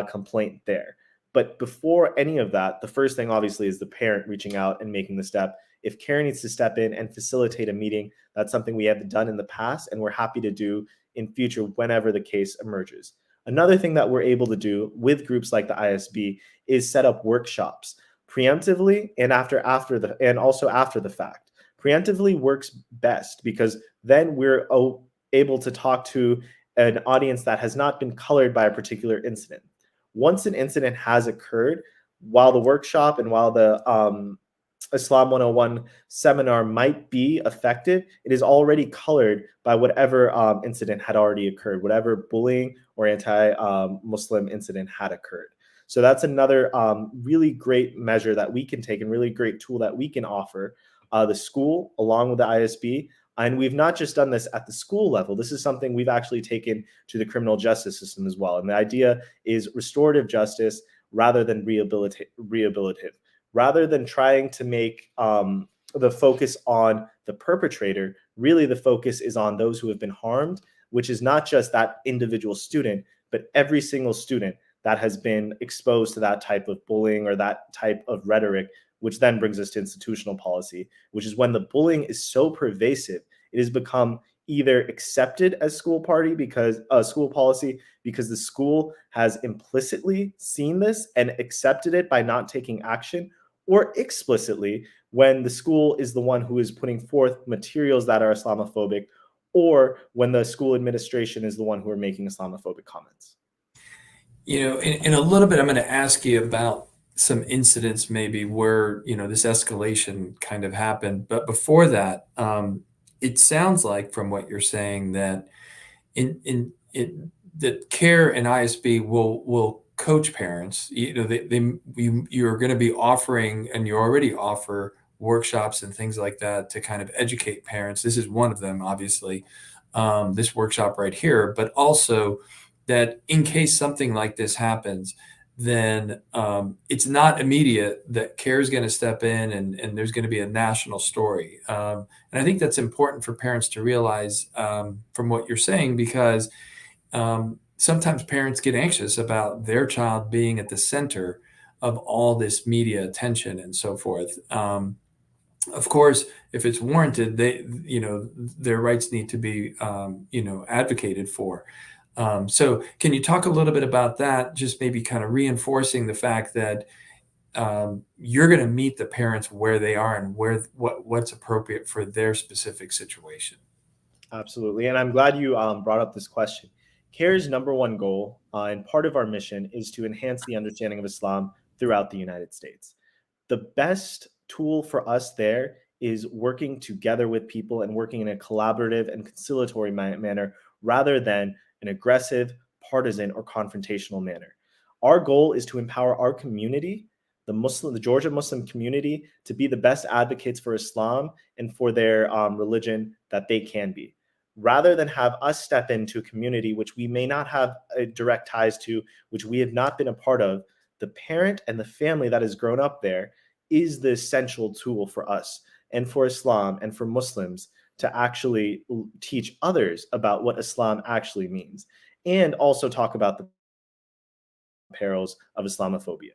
complaint there. But before any of that, the first thing obviously is the parent reaching out and making the step. If CARE needs to step in and facilitate a meeting, that's something we have done in the past and we're happy to do in future whenever the case emerges. Another thing that we're able to do with groups like the ISB is set up workshops preemptively and also after the fact. Preemptively works best because then we're able to talk to an audience that has not been colored by a particular incident. Once an incident has occurred, while the workshop and while the Islam 101 seminar might be effective, it is already colored by whatever incident had already occurred, whatever bullying or anti-Muslim incident had occurred. So that's another really great measure that we can take and really great tool that we can offer the school along with the ISB. And we've not just done this at the school level. This is something we've actually taken to the criminal justice system as well. And the idea is restorative justice rather than rehabilitative. Rather than trying to make the focus on the perpetrator, really the focus is on those who have been harmed, which is not just that individual student, but every single student that has been exposed to that type of bullying or that type of rhetoric, which then brings us to institutional policy, which is when the bullying is so pervasive, it has become either accepted as school policy because the school has implicitly seen this and accepted it by not taking action, or explicitly when the school is the one who is putting forth materials that are Islamophobic, or when the school administration is the one who are making Islamophobic comments. In a little bit, I'm going to ask you about some incidents maybe where, this escalation kind of happened. But before that, it sounds like from what you're saying that that CARE and ISB will coach parents. You're going to be offering, and you already offer workshops and things like that to kind of educate parents. This is one of them, obviously, this workshop right here, but also that in case something like this happens, then it's not immediate that CARE is going to step in and there's going to be a national story. And I think that's important for parents to realize from what you're saying, because sometimes parents get anxious about their child being at the center of all this media attention and so forth. Of course, if it's warranted, their rights need to be, advocated for. So can you talk a little bit about that? Just maybe kind of reinforcing the fact that you're going to meet the parents where they are and what's appropriate for their specific situation. Absolutely. And I'm glad you brought up this question. CARE's number one goal and part of our mission is to enhance the understanding of Islam throughout the United States. The best tool for us there is working together with people and working in a collaborative and conciliatory manner rather than an aggressive, partisan, or confrontational manner. Our goal is to empower our community, the Georgia Muslim community, to be the best advocates for Islam and for their religion that they can be, rather than have us step into a community which we may not have direct ties to, which we have not been a part of. The parent and the family that has grown up there is the essential tool for us and for Islam and for Muslims to actually teach others about what Islam actually means, and also talk about the perils of Islamophobia.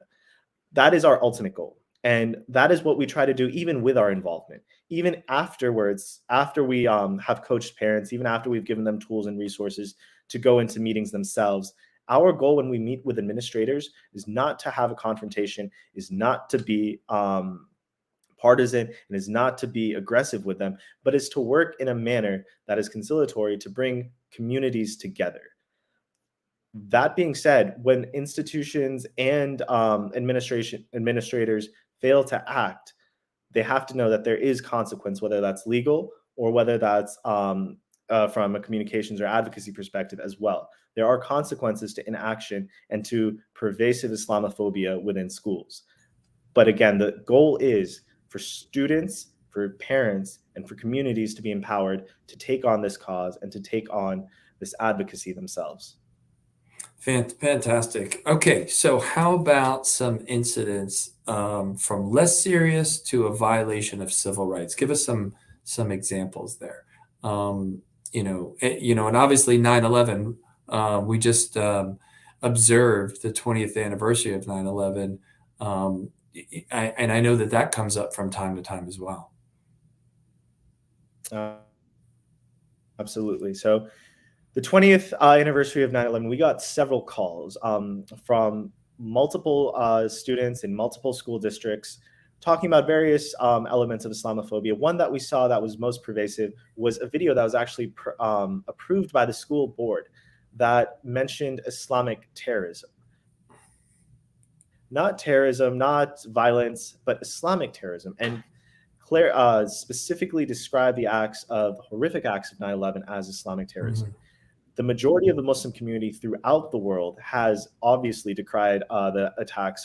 That is our ultimate goal. And that is what we try to do even with our involvement. Even afterwards, after we have coached parents, even after we've given them tools and resources to go into meetings themselves, our goal when we meet with administrators is not to have a confrontation, is not to be partisan, and is not to be aggressive with them, but is to work in a manner that is conciliatory to bring communities together. That being said, when institutions and administrators fail to act, they have to know that there is consequence, whether that's legal or whether that's from a communications or advocacy perspective as well. There are consequences to inaction and to pervasive Islamophobia within schools. But again, the goal is for students, for parents, and for communities to be empowered to take on this cause and to take on this advocacy themselves. Fantastic. Okay, so how about some incidents from less serious to a violation of civil rights? Give us some examples there. And obviously 9/11. We just observed the 20th anniversary of 9/11, and I know that comes up from time to time as well. Absolutely. So the 20th anniversary of 9/11, we got several calls from multiple students in multiple school districts talking about various elements of Islamophobia. One that we saw that was most pervasive was a video that was actually approved by the school board that mentioned Islamic terrorism. Not terrorism, not violence, but Islamic terrorism. And Claire specifically described the horrific acts of 9/11 as Islamic terrorism. Mm-hmm. The majority of the Muslim community throughout the world has obviously decried the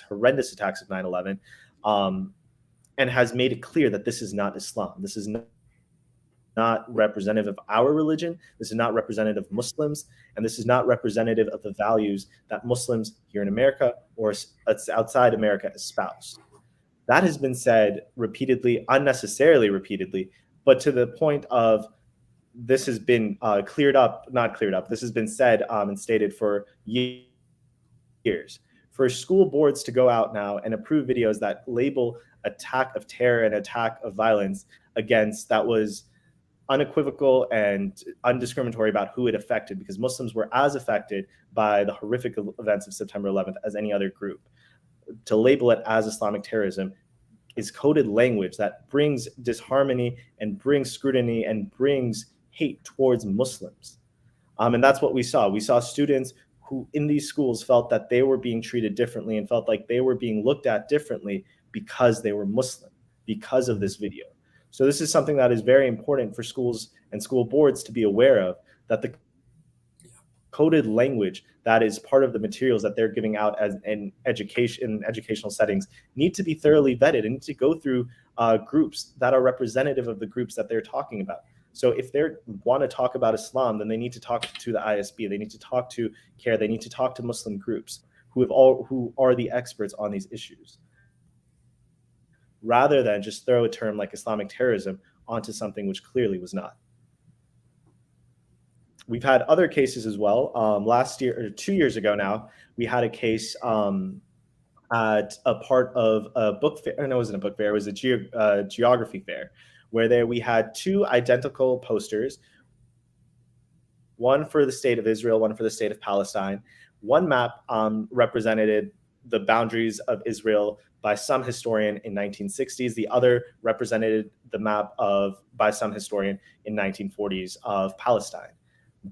horrendous attacks of 9/11, and has made it clear that this is not Islam. This is not representative of our religion. This is not representative of Muslims, and this is not representative of the values that Muslims here in America or outside America espouse. That has been said repeatedly, unnecessarily repeatedly, but to the point of this has been not cleared up. This has been said and stated for years. For school boards to go out now and approve videos that label attack of terror and attack of violence against, that was unequivocal and undiscriminatory about who it affected, because Muslims were as affected by the horrific events of September 11th as any other group. To label it as Islamic terrorism is coded language that brings disharmony and brings scrutiny and brings hate towards Muslims. And that's what we saw. We saw students who in these schools felt that they were being treated differently and felt like they were being looked at differently because they were Muslim, because of this video. So this is something that is very important for schools and school boards to be aware of, that the coded language that is part of the materials that they're giving out as in educational settings need to be thoroughly vetted and need to go through groups that are representative of the groups that they're talking about. So if they want to talk about Islam, then they need to talk to the ISB, they need to talk to CARE, they need to talk to Muslim groups who are the experts on these issues, rather than just throw a term like Islamic terrorism onto something which clearly was not. We've had other cases as well. Last year, or 2 years ago now, we had a case at a part of a book fair. No, it wasn't a book fair. It was a geography fair, where we had two identical posters, one for the state of Israel, one for the state of Palestine. One map represented the boundaries of Israel by some historian in 1960s. The other represented the map by some historian in 1940s of Palestine.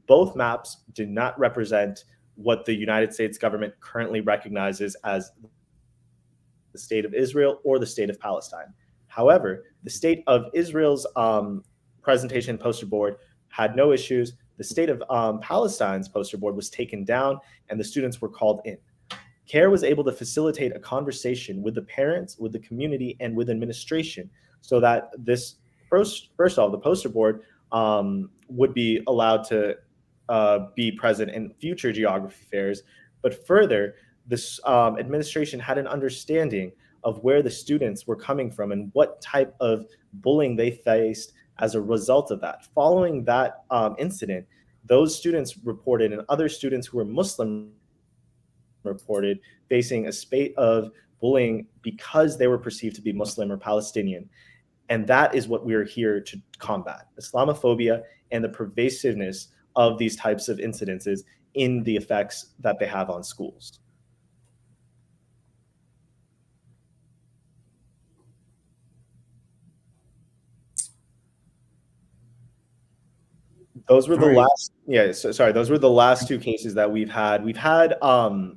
Both maps did not represent what the United States government currently recognizes as the state of Israel or the state of Palestine. However, the state of Israel's presentation poster board had no issues. The state of Palestine's poster board was taken down and the students were called in. CARE was able to facilitate a conversation with the parents, with the community, and with administration so that this, first of all, the poster board would be allowed to be present in future geography fairs. But further, this administration had an understanding of where the students were coming from and what type of bullying they faced as a result of that. Following that incident, those students reported, and other students who were Muslim reported, facing a spate of bullying because they were perceived to be Muslim or Palestinian. And that is what we're here to combat: Islamophobia and the pervasiveness of these types of incidences in the effects that they have on schools. Those were the last, those were the last two cases that we've had. We've had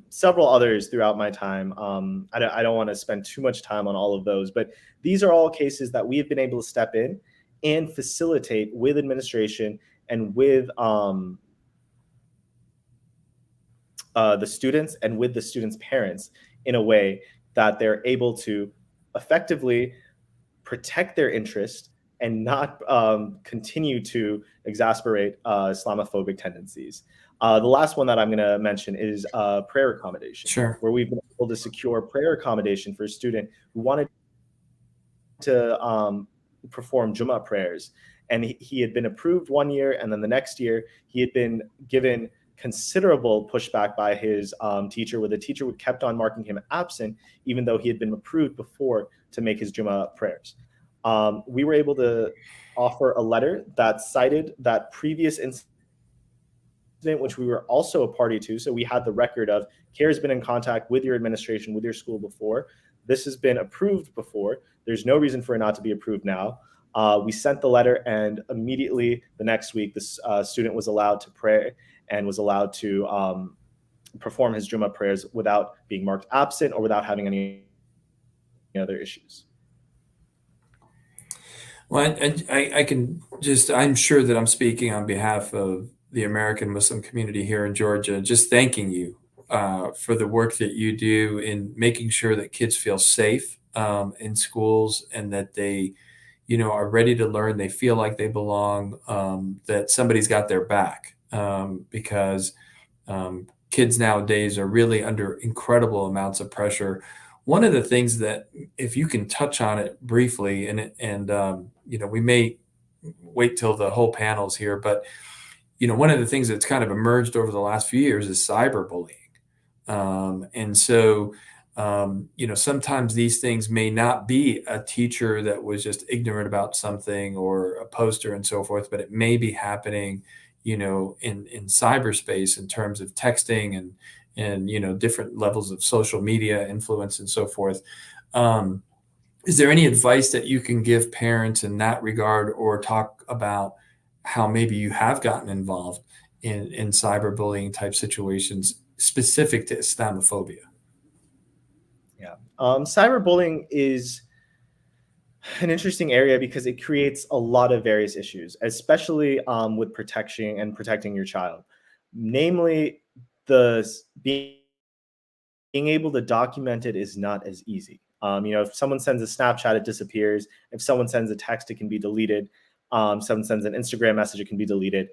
several others throughout my time. I don't want to spend too much time on all of those, but these are all cases that we have been able to step in and facilitate with administration and with the students and with the students' parents in a way that they're able to effectively protect their interest and not continue to exasperate Islamophobic tendencies. The last one that I'm going to mention is prayer accommodation, Sure. Where we've been able to secure prayer accommodation for a student who wanted to perform Jummah prayers. And he had been approved 1 year, and then the next year he had been given considerable pushback by his teacher, where the teacher would kept on marking him absent, even though he had been approved before to make his Jummah prayers. We were able to offer a letter that cited that previous incident, which we were also a party to. So we had the record of CARE has been in contact with your administration, with your school before. This has been approved before. There's no reason for it not to be approved now. We sent the letter, and immediately the next week, this student was allowed to pray and was allowed to perform his Jummah prayers without being marked absent or without having any other issues. Well, I can just, I'm sure that I'm speaking on behalf of the American Muslim community here in Georgia, just thanking you for the work that you do in making sure that kids feel safe in schools, and that they, are ready to learn, they feel like they belong, that somebody's got their back, because kids nowadays are really under incredible amounts of pressure. One of the things that, if you can touch on it briefly, and we may wait till the whole panel's here, but one of the things that's kind of emerged over the last few years is cyberbullying. And so, sometimes these things may not be a teacher that was just ignorant about something or a poster and so forth, but it may be happening, in cyberspace in terms of texting and different levels of social media influence and so forth. Is there any advice that you can give parents in that regard, or talk about how maybe you have gotten involved in cyberbullying type situations, specific to Islamophobia? Yeah. Cyberbullying is an interesting area because it creates a lot of various issues, especially with protecting your child. Namely, being able to document it is not as easy. If someone sends a Snapchat, it disappears. If someone sends a text, it can be deleted. Someone sends an Instagram message, it can be deleted.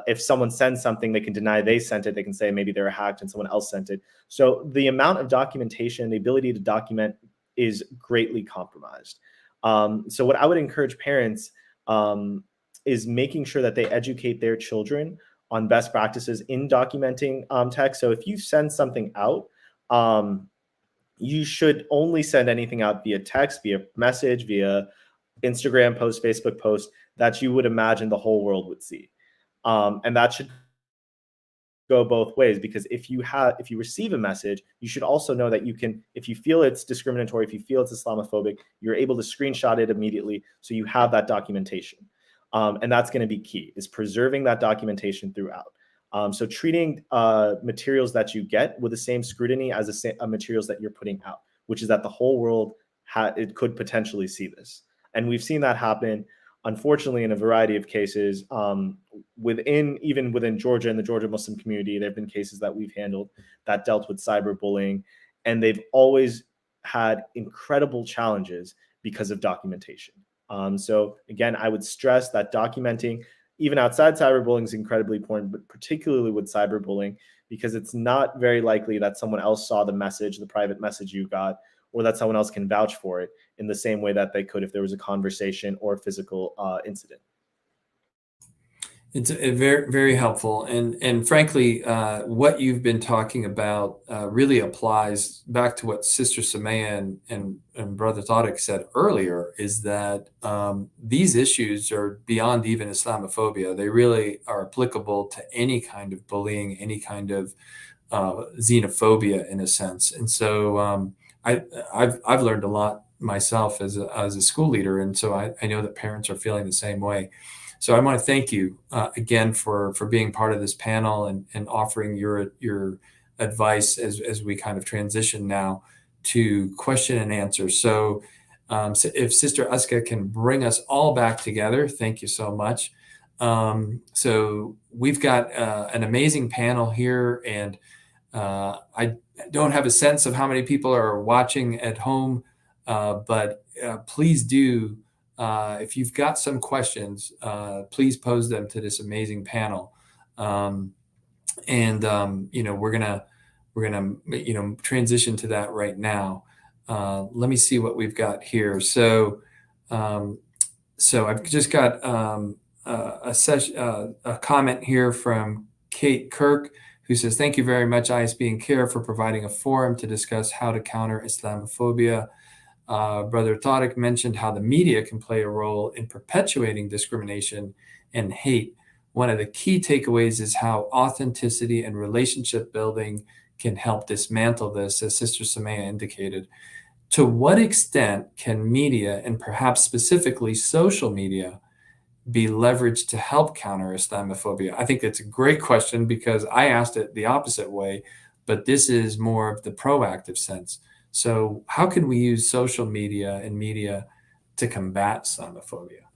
If someone sends something, they can deny they sent it. They can say maybe they were hacked and someone else sent it. So the amount of documentation, the ability to document is greatly compromised. So what I would encourage parents is making sure that they educate their children on best practices in documenting text. So if you send something out, you should only send anything out via text, via message, via Instagram post, Facebook post that you would imagine the whole world would see. And that should go both ways, because if you receive a message, you should also know that you can, if you feel it's discriminatory, if you feel it's Islamophobic, you're able to screenshot it immediately so you have that documentation. And that's going to be key, is preserving that documentation throughout. So treating materials that you get with the same scrutiny as the materials that you're putting out, which is that the whole world it could potentially see this. And we've seen that happen, unfortunately, in a variety of cases. Even within Georgia and the Georgia Muslim community, there have been cases that we've handled that dealt with cyberbullying, and they've always had incredible challenges because of documentation. So again, I would stress that documenting, even outside cyberbullying, is incredibly important, but particularly with cyberbullying, because it's not very likely that someone else saw the message, the private message you got, or that someone else can vouch for it in the same way that they could if there was a conversation or a physical incident. It's very, very helpful. And frankly, what you've been talking about really applies back to what Sister Samaya and Brother Tariq said earlier, is that these issues are beyond even Islamophobia. They really are applicable to any kind of bullying, any kind of xenophobia in a sense. And so I've learned a lot myself as a school leader. And so I know that parents are feeling the same way. So I want to thank you again for being part of this panel and offering your advice as we kind of transition now to question and answer. So if Sister Aska can bring us all back together, thank you so much. So we've got an amazing panel here, and I don't have a sense of how many people are watching at home, but please do. If you've got some questions, please pose them to this amazing panel. We're gonna transition to that right now. Let me see what we've got here. So I've just got a comment here from Kate Kirk, who says, "Thank you very much, ISB and CARE, for providing a forum to discuss how to counter Islamophobia. Brother Tariq mentioned how the media can play a role in perpetuating discrimination and hate. One of the key takeaways is how authenticity and relationship building can help dismantle this, as Sister Samaya indicated. To what extent can media, and perhaps specifically social media, be leveraged to help counter Islamophobia?" I think that's a great question, because I asked it the opposite way, but this is more of the proactive sense. So how can we use social media and media to combat Islamophobia?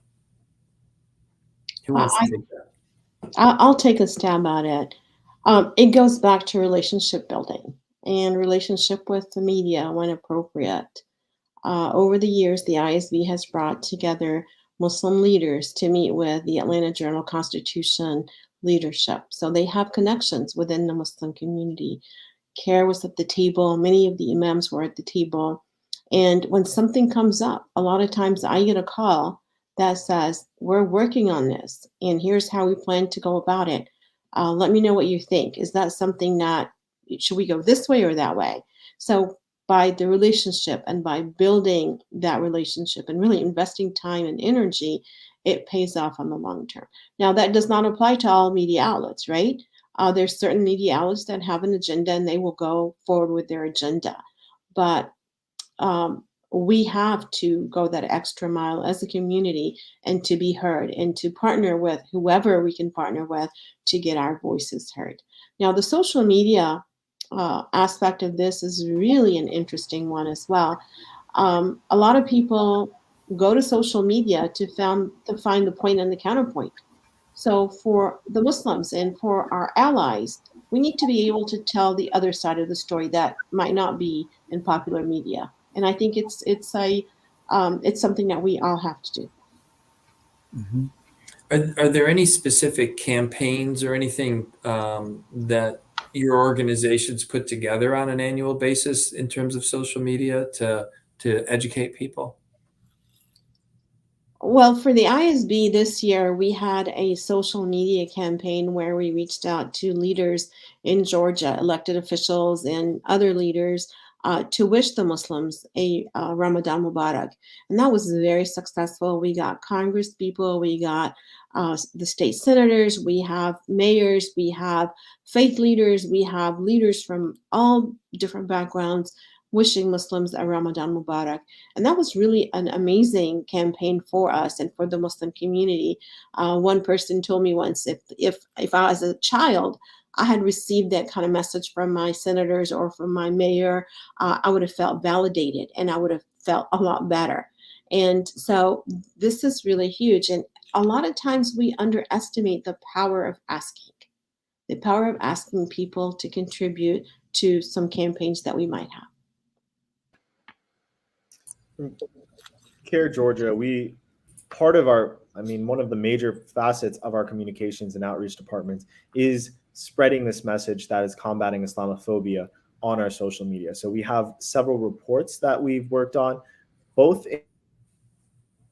Who wants to take that? I'll take a stab at it. It goes back to relationship building and relationship with the media when appropriate. Over the years, the ISB has brought together Muslim leaders to meet with the Atlanta Journal-Constitution leadership. So they have connections within the Muslim community. CARE was at the table. Many of the imams were at the table. And when something comes up, a lot of times I get a call that says, "We're working on this, and here's how we plan to go about it. Let me know what you think. Is that something that, should we go this way or that way?" So by the relationship and by building that relationship and really investing time and energy, it pays off on the long term. Now, that does not apply to all media outlets, right? There's certain media outlets that have an agenda and they will go forward with their agenda. But we have to go that extra mile as a community and to be heard and to partner with whoever we can partner with to get our voices heard. Now, the social media aspect of this is really an interesting one as well. A lot of people go to social media to find the point and the counterpoint. So for the Muslims and for our allies, we need to be able to tell the other side of the story that might not be in popular media. And I think it's something that we all have to do. Mhm. Are there any specific campaigns or anything that your organizations put together on an annual basis in terms of social media to educate people? Well, for the ISB this year, we had a social media campaign where we reached out to leaders in Georgia, elected officials, and other leaders to wish the Muslims a Ramadan Mubarak. And that was very successful. We got Congress people, we got the state senators, we have mayors, we have faith leaders, we have leaders from all different backgrounds wishing Muslims a Ramadan Mubarak. And that was really an amazing campaign for us and for the Muslim community. One person told me once, if I was a child, I had received that kind of message from my senators or from my mayor, I would have felt validated and I would have felt a lot better. And so this is really huge. And a lot of times we underestimate the power of asking people to contribute to some campaigns that we might have. CARE Georgia, one of the major facets of our communications and outreach departments is spreading this message that is combating Islamophobia on our social media. So we have several reports that we've worked on, both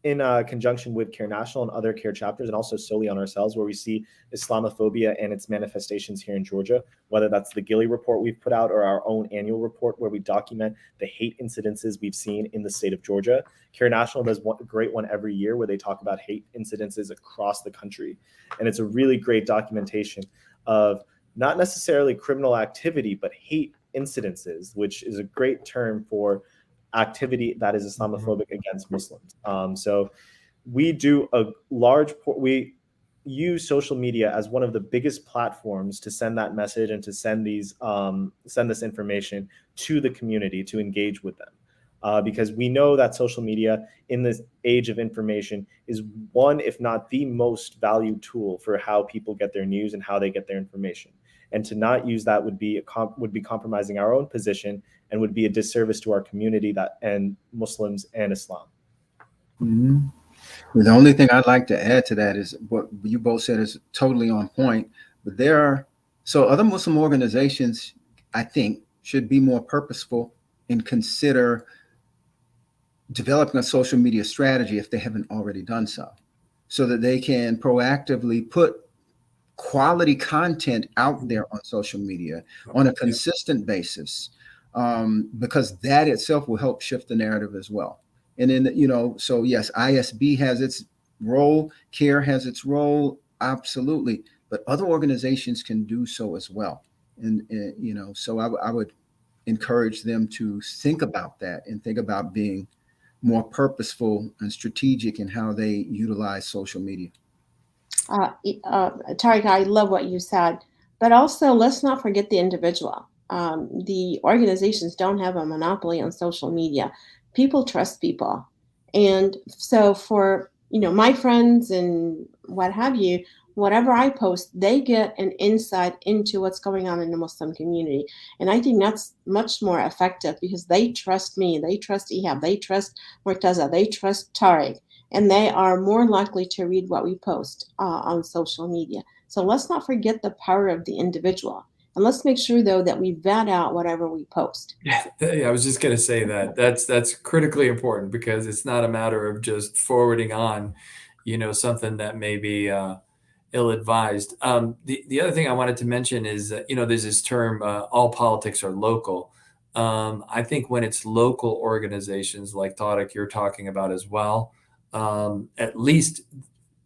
in conjunction with CARE National and other CARE chapters, and also solely on ourselves, where we see Islamophobia and its manifestations here in Georgia, whether that's the Gilly report we've put out or our own annual report where we document the hate incidences we've seen in the state of Georgia. CARE National does a great one every year where they talk about hate incidences across the country. And it's a really great documentation of not necessarily criminal activity, but hate incidences, which is a great term for activity that is Islamophobic against Muslims. So we do we use social media as one of the biggest platforms to send that message and to send this information to the community to engage with them. Because we know that social media in this age of information is one, if not the most valued tool for how people get their news and how they get their information. And to not use that would be compromising our own position and would be a disservice to our community and Muslims and Islam. Mm-hmm. The only thing I'd like to add to that is what you both said is totally on point. But other Muslim organizations, I think, should be more purposeful and consider developing a social media strategy if they haven't already done so that they can proactively put quality content out there on social media on a consistent basis, because that itself will help shift the narrative as well. And then, so yes, ISB has its role, CARE has its role, absolutely, but other organizations can do so as well. And so I would encourage them to think about that and think about being more purposeful and strategic in how they utilize social media. Tariq, I love what you said, but also let's not forget the individual. The organizations don't have a monopoly on social media. People trust people. And so for, my friends and what have you, whatever I post, they get an insight into what's going on in the Muslim community. And I think that's much more effective because they trust me, they trust Ihab, they trust Murtaza, they trust Tariq, and they are more likely to read what we post on social media. So let's not forget the power of the individual. And let's make sure, though, that we vet out whatever we post. Yeah, I was just going to say that. That's critically important because it's not a matter of just forwarding on, something that may be ill-advised. The other thing I wanted to mention is that, there's this term, all politics are local. I think when it's local organizations like Tariq you're talking about as well, at least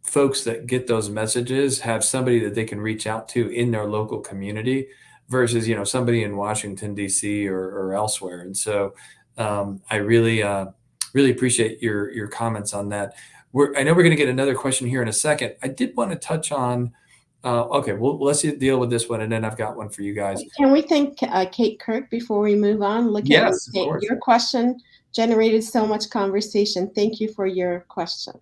folks that get those messages have somebody that they can reach out to in their local community versus, somebody in Washington, D.C. or elsewhere. And so I really appreciate your comments on that. I know we're going to get another question here in a second. I did want to touch on Okay, well, let's deal with this one, and then I've got one for you guys. Can we thank Kate Kirk before we move on? Look at Yes, of Kate, course. your question generated so much conversation. Thank you for your question.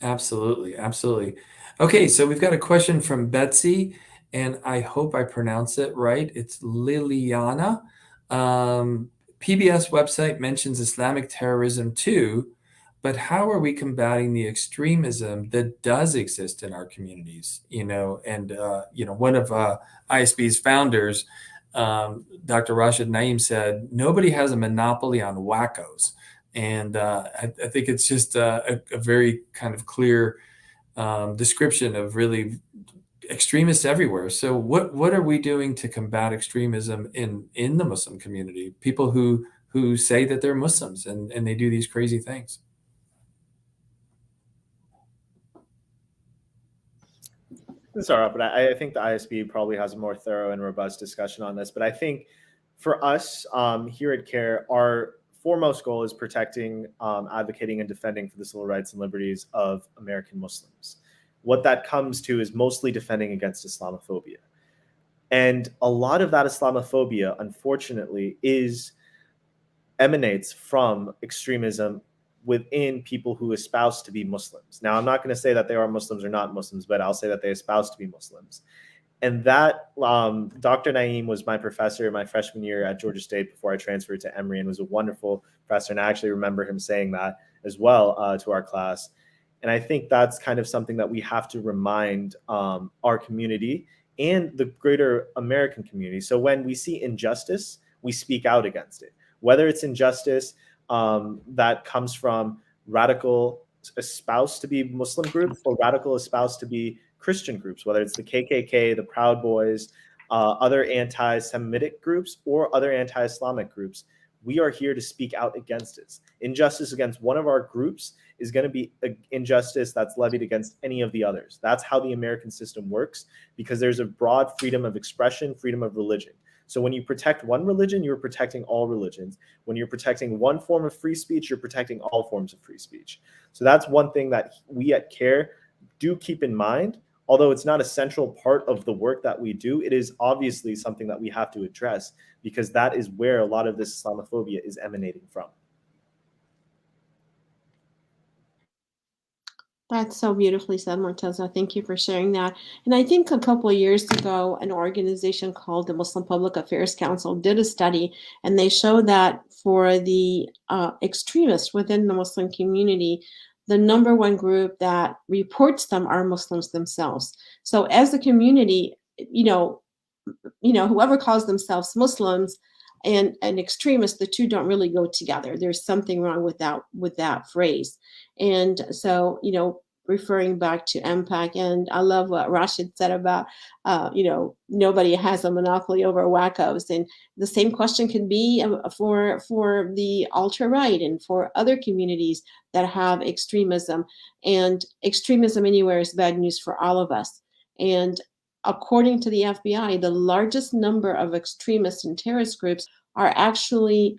Absolutely, absolutely. Okay, so we've got a question from Betsy, and I hope I pronounce it right. It's Liliana. PBS website mentions Islamic terrorism too, but how are we combating the extremism that does exist in our communities? And one of ISB's founders, Dr. Rashid Naim, said, nobody has a monopoly on wackos. And I think it's just a very kind of clear description of really extremists everywhere. So what are we doing to combat extremism in the Muslim community? People who say that they're Muslims and they do these crazy things. Sorry, but I think the ISB probably has a more thorough and robust discussion on this. But I think for us here at CARE, our foremost goal is protecting, advocating, and defending for the civil rights and liberties of American Muslims. What that comes to is mostly defending against Islamophobia. And a lot of that Islamophobia, unfortunately, emanates from extremism within people who espouse to be Muslims. Now, I'm not going to say that they are Muslims or not Muslims, but I'll say that they espouse to be Muslims. And that Dr. Naim was my professor my freshman year at Georgia State before I transferred to Emory, and was a wonderful professor. And I actually remember him saying that as well to our class. And I think that's kind of something that we have to remind our community and the greater American community. So when we see injustice, we speak out against it. Whether it's injustice that comes from radical espoused to be Muslim groups or radical espoused to be Christian groups, whether it's the KKK, the Proud Boys, other anti-Semitic groups, or other anti-Islamic groups, we are here to speak out against it. Injustice against one of our groups is going to be an injustice that's levied against any of the others. That's how the American system works, because there's a broad freedom of expression, freedom of religion. So when you protect one religion, you're protecting all religions. When you're protecting one form of free speech, you're protecting all forms of free speech. So that's one thing that we at CARE do keep in mind. Although it's not a central part of the work that we do, it is obviously something that we have to address, because that is where a lot of this Islamophobia is emanating from. That's so beautifully said, Morteza. Thank you for sharing that. And I think a couple of years ago, an organization called the Muslim Public Affairs Council did a study, and they showed that for the extremists within the Muslim community, the number one group that reports them are Muslims themselves. So as a community, whoever calls themselves Muslims and extremists, the two don't really go together. There's something wrong with that phrase. And so, referring back to MPAC, and I love what Rashid said about, nobody has a monopoly over wackos. And the same question could be for the alt-right and for other communities that have extremism. And extremism anywhere is bad news for all of us. And according to the FBI, the largest number of extremist and terrorist groups are actually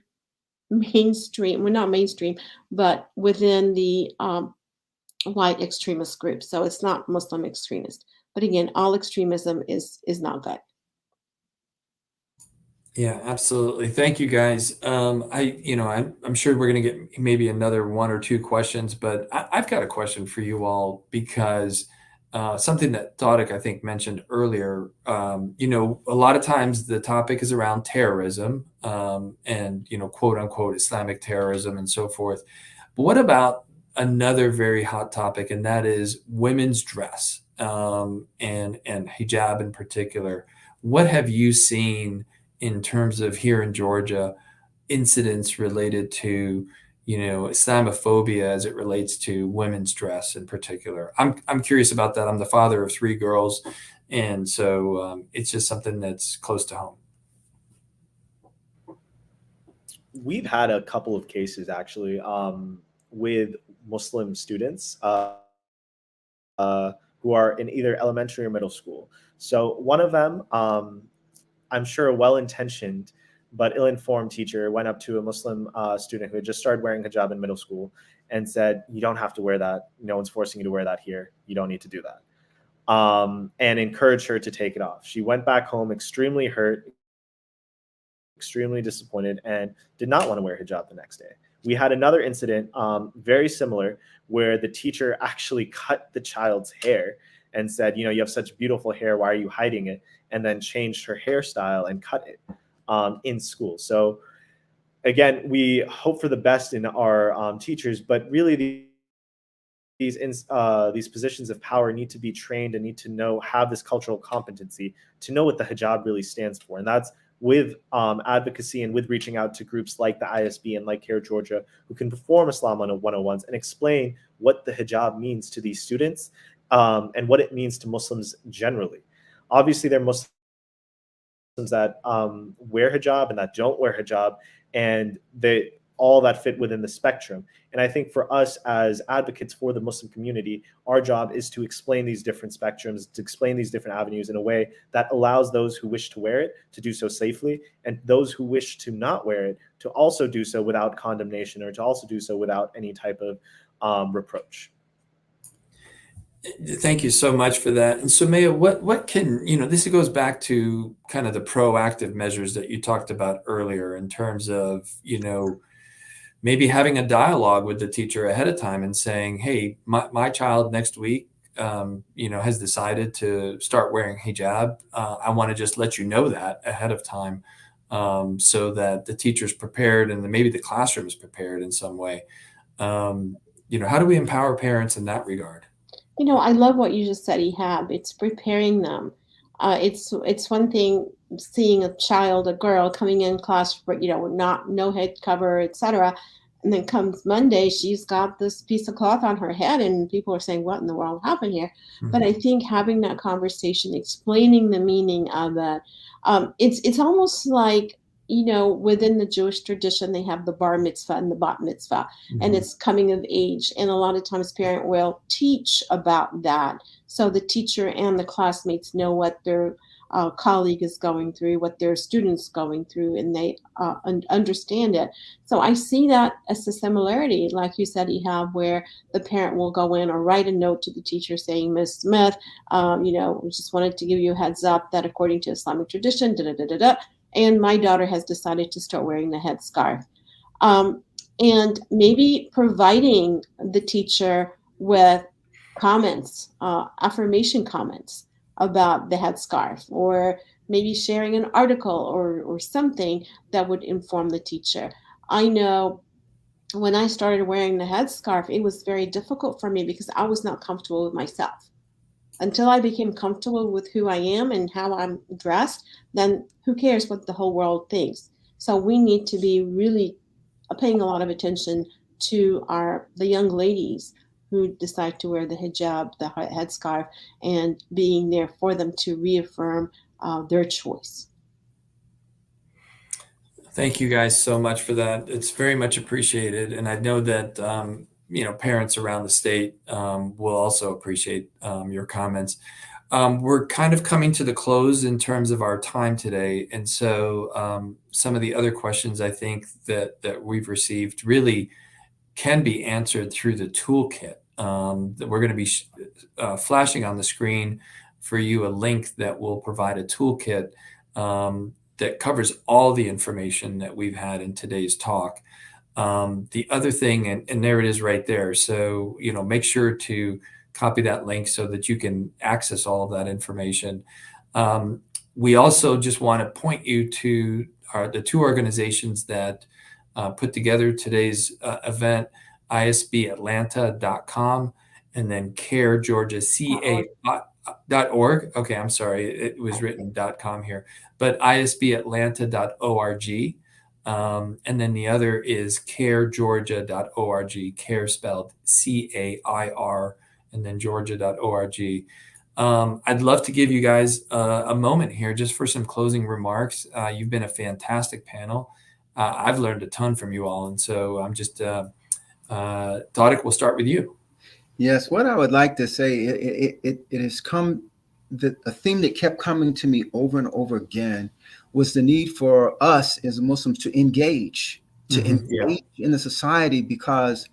mainstream, well, not mainstream, but within the white extremist groups. So it's not Muslim extremist. But again, all extremism is not good. Yeah, absolutely. Thank you, guys. I'm sure we're going to get maybe another one or two questions, but I've got a question for you all, because something that Tariq, I think, mentioned earlier, a lot of times the topic is around terrorism and, quote unquote, Islamic terrorism and so forth. But what about another very hot topic, and that is women's dress and hijab in particular? What have you seen in terms of here in Georgia incidents related to Islamophobia as it relates to women's dress in particular? I'm curious about that. I'm the father of 3 girls, and so it's just something that's close to home. We've had a couple of cases actually with Muslim students who are in either elementary or middle school. So one of them, I'm sure a well-intentioned but ill-informed teacher went up to a Muslim student who had just started wearing hijab in middle school and said, "You don't have to wear that. No one's forcing you to wear that here. You don't need to do that." and encouraged her to take it off. She went back home extremely hurt, extremely disappointed, and did not want to wear hijab the next day. We had another incident very similar where the teacher actually cut the child's hair and said, you know, you have such beautiful hair, why are you hiding it? And then changed her hairstyle and cut it in school. So again, we hope for the best in our teachers, but really these positions of power need to be trained and need to have this cultural competency to know what the hijab really stands for. And that's with advocacy and with reaching out to groups like the ISB and like CARE Georgia, who can perform Islam 101s and explain what the hijab means to these students and what it means to Muslims generally. Obviously, there are Muslims that wear hijab and that don't wear hijab, and they all that fit within the spectrum. And I think for us as advocates for the Muslim community, our job is to explain these different spectrums, to explain these different avenues in a way that allows those who wish to wear it to do so safely, and those who wish to not wear it to also do so without condemnation, or to also do so without any type of reproach. Thank you so much for that. And Sumaya, what can, this goes back to kind of the proactive measures that you talked about earlier in terms of, maybe having a dialogue with the teacher ahead of time and saying, hey, my child next week, has decided to start wearing hijab. I want to just let you know that ahead of time so that the teacher's prepared and maybe the classroom is prepared in some way. How do we empower parents in that regard? I love what you just said, Ihab. It's preparing them. It's one thing seeing a child, a girl coming in class, no head cover, etc. And then comes Monday, she's got this piece of cloth on her head, and people are saying, "What in the world happened here?" Mm-hmm. But I think having that conversation, explaining the meaning of that, it's almost like, within the Jewish tradition, they have the bar mitzvah and the bat mitzvah, mm-hmm. and it's coming of age. And a lot of times parent will teach about that. So the teacher and the classmates know what their colleague is going through, what their student's going through, and they understand it. So I see that as a similarity, like you said, Ihab, where the parent will go in or write a note to the teacher saying, Ms. Smith, we just wanted to give you a heads up that according to Islamic tradition, and my daughter has decided to start wearing the headscarf. And maybe providing the teacher with comments, affirmation comments about the headscarf, or maybe sharing an article or something that would inform the teacher. I know when I started wearing the headscarf, it was very difficult for me because I was not comfortable with myself. Until I became comfortable with who I am and how I'm dressed, then who cares what the whole world thinks? So we need to be really paying a lot of attention to the young ladies who decide to wear the hijab, the headscarf, and being there for them to reaffirm their choice. Thank you guys so much for that. It's very much appreciated. And I know that, parents around the state will also appreciate your comments. We're kind of coming to the close in terms of our time today. And so some of the other questions I think that we've received really can be answered through the toolkit that we're going to be flashing on the screen for you, a link that will provide a toolkit that covers all the information that we've had in today's talk. The other thing, and there it is right there. So, make sure to copy that link so that you can access all of that information. We also just want to point you to the two organizations that put together today's event, isbatlanta.com and then CARE Georgia, CA.org. Okay, I'm sorry, it was written .com here, but isbatlanta.org. And then the other is caregeorgia.org, CARE spelled CAIR, and then georgia.org. I'd love to give you guys a moment here just for some closing remarks. You've been a fantastic panel. I've learned a ton from you all. And so I'm just, Tariq, we'll start with you. Yes, what I would like to say, it has come, a theme that kept coming to me over and over again was the need for us as Muslims to engage in the society, because,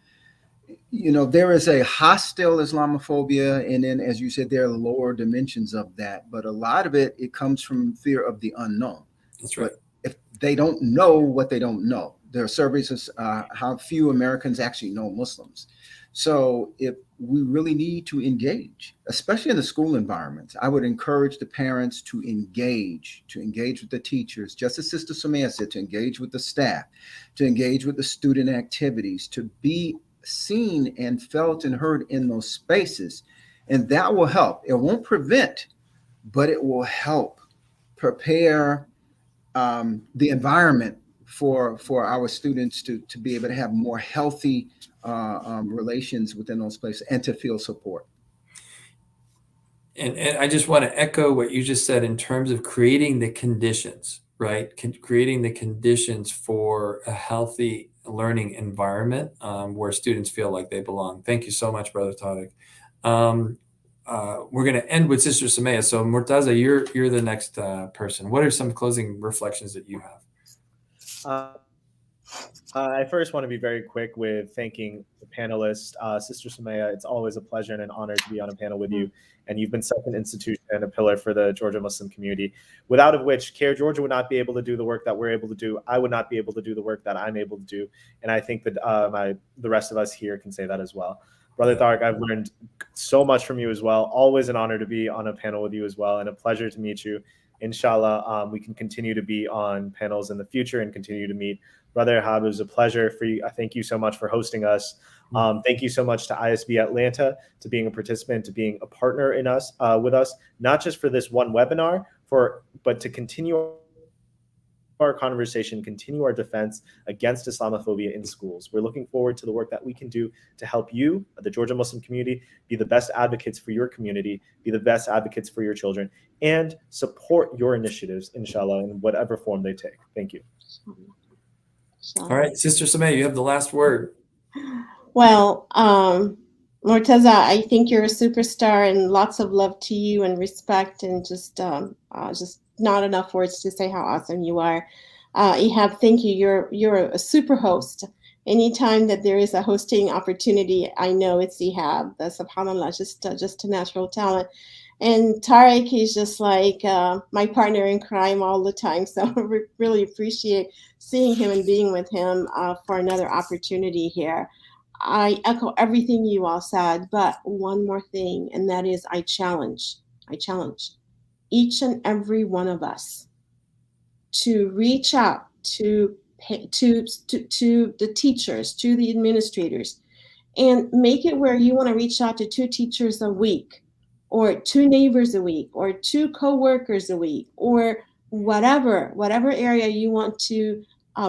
there is a hostile Islamophobia, and then, as you said, there are lower dimensions of that. But a lot of it comes from fear of the unknown. That's right. But if they don't know what they don't know, there are surveys of how few Americans actually know Muslims. So if we really need to engage, especially in the school environments, I would encourage the parents to engage with the teachers, just as Sister Sumaya said, to engage with the staff, to engage with the student activities, to be seen and felt and heard in those spaces. And that will help. It won't prevent, but it will help prepare the environment for our students to be able to have more healthy relations within those places and to feel support. And I just want to echo what you just said in terms of creating the conditions, right? Creating the conditions for a healthy learning environment where students feel like they belong. Thank you so much, Brother Tariq. We're going to end with Sister Sumaya. So Murtaza, you're the next person. What are some closing reflections that you have? I first want to be very quick with thanking the panelists. Sister Sumaya, it's always a pleasure and an honor to be on a panel with you. And you've been such an institution and a pillar for the Georgia Muslim community, without of which CARE Georgia would not be able to do the work that we're able to do. I would not be able to do the work that I'm able to do. And I think that the rest of us here can say that as well. Brother Tariq, I've learned so much from you as well. Always an honor to be on a panel with you as well, and a pleasure to meet you. Inshallah, we can continue to be on panels in the future and continue to meet. Brother Ihab, it was a pleasure for you. I thank you so much for hosting us. Thank you so much to ISB Atlanta, to being a participant, to being a partner in us with us, not just for this one webinar, but to continue our conversation, continue our defense against Islamophobia in schools. We're looking forward to the work that we can do to help you, the Georgia Muslim community, be the best advocates for your community, be the best advocates for your children, and support your initiatives, inshallah, in whatever form they take. Thank you. All right, Sister Sumaya, you have the last word. Well, Murtaza, I think you're a superstar, and lots of love to you and respect, and just not enough words to say how awesome you are. Ihab, thank you. You're a super host. Anytime that there is a hosting opportunity, I know it's Ihab. Subhanallah, just a natural talent. And Tariq, he's just like my partner in crime all the time. So I really appreciate seeing him and being with him for another opportunity here. I echo everything you all said, but one more thing, and that is I challenge each and every one of us to reach out to the teachers, to the administrators, and make it where you want to reach out to 2 teachers a week, or 2 neighbors a week, or 2 co-workers a week, or whatever area you want to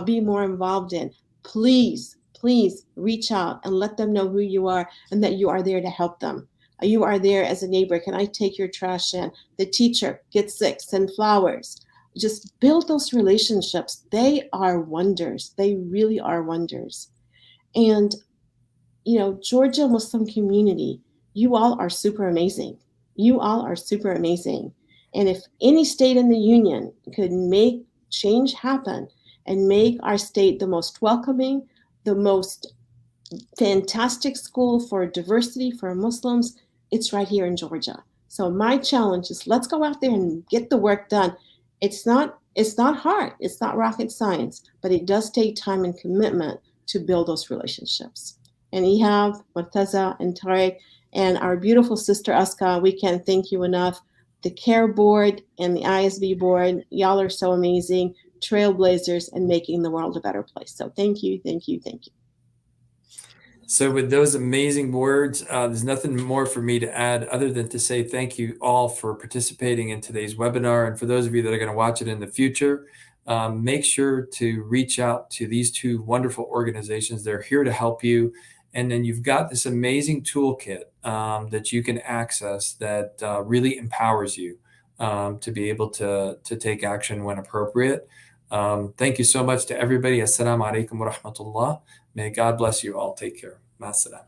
be more involved in. Please reach out and let them know who you are and that you are there to help them. You are there as a neighbor. Can I take your trash in? The teacher gets sick, send flowers. Just build those relationships. They are wonders. They really are wonders. And, Georgia Muslim community, you all are super amazing. You all are super amazing. And if any state in the union could make change happen and make our state the most welcoming, the most fantastic school for diversity for Muslims, it's right here in Georgia. So my challenge is let's go out there and get the work done. It's not hard. It's not rocket science, but it does take time and commitment to build those relationships. And Ihab, Murtaza, and Tariq, and our beautiful sister Aska, we can't thank you enough. The CARE board and the ISB board, y'all are so amazing, trailblazers and making the world a better place. So thank you. So with those amazing words, there's nothing more for me to add other than to say thank you all for participating in today's webinar. And for those of you that are going to watch it in the future, make sure to reach out to these 2 wonderful organizations. They're here to help you. And then you've got this amazing toolkit that you can access that really empowers you to be able to take action when appropriate. Thank you so much to everybody. Assalamu alaikum wa rahmatullah. May God bless you all. Take care. Ma salam.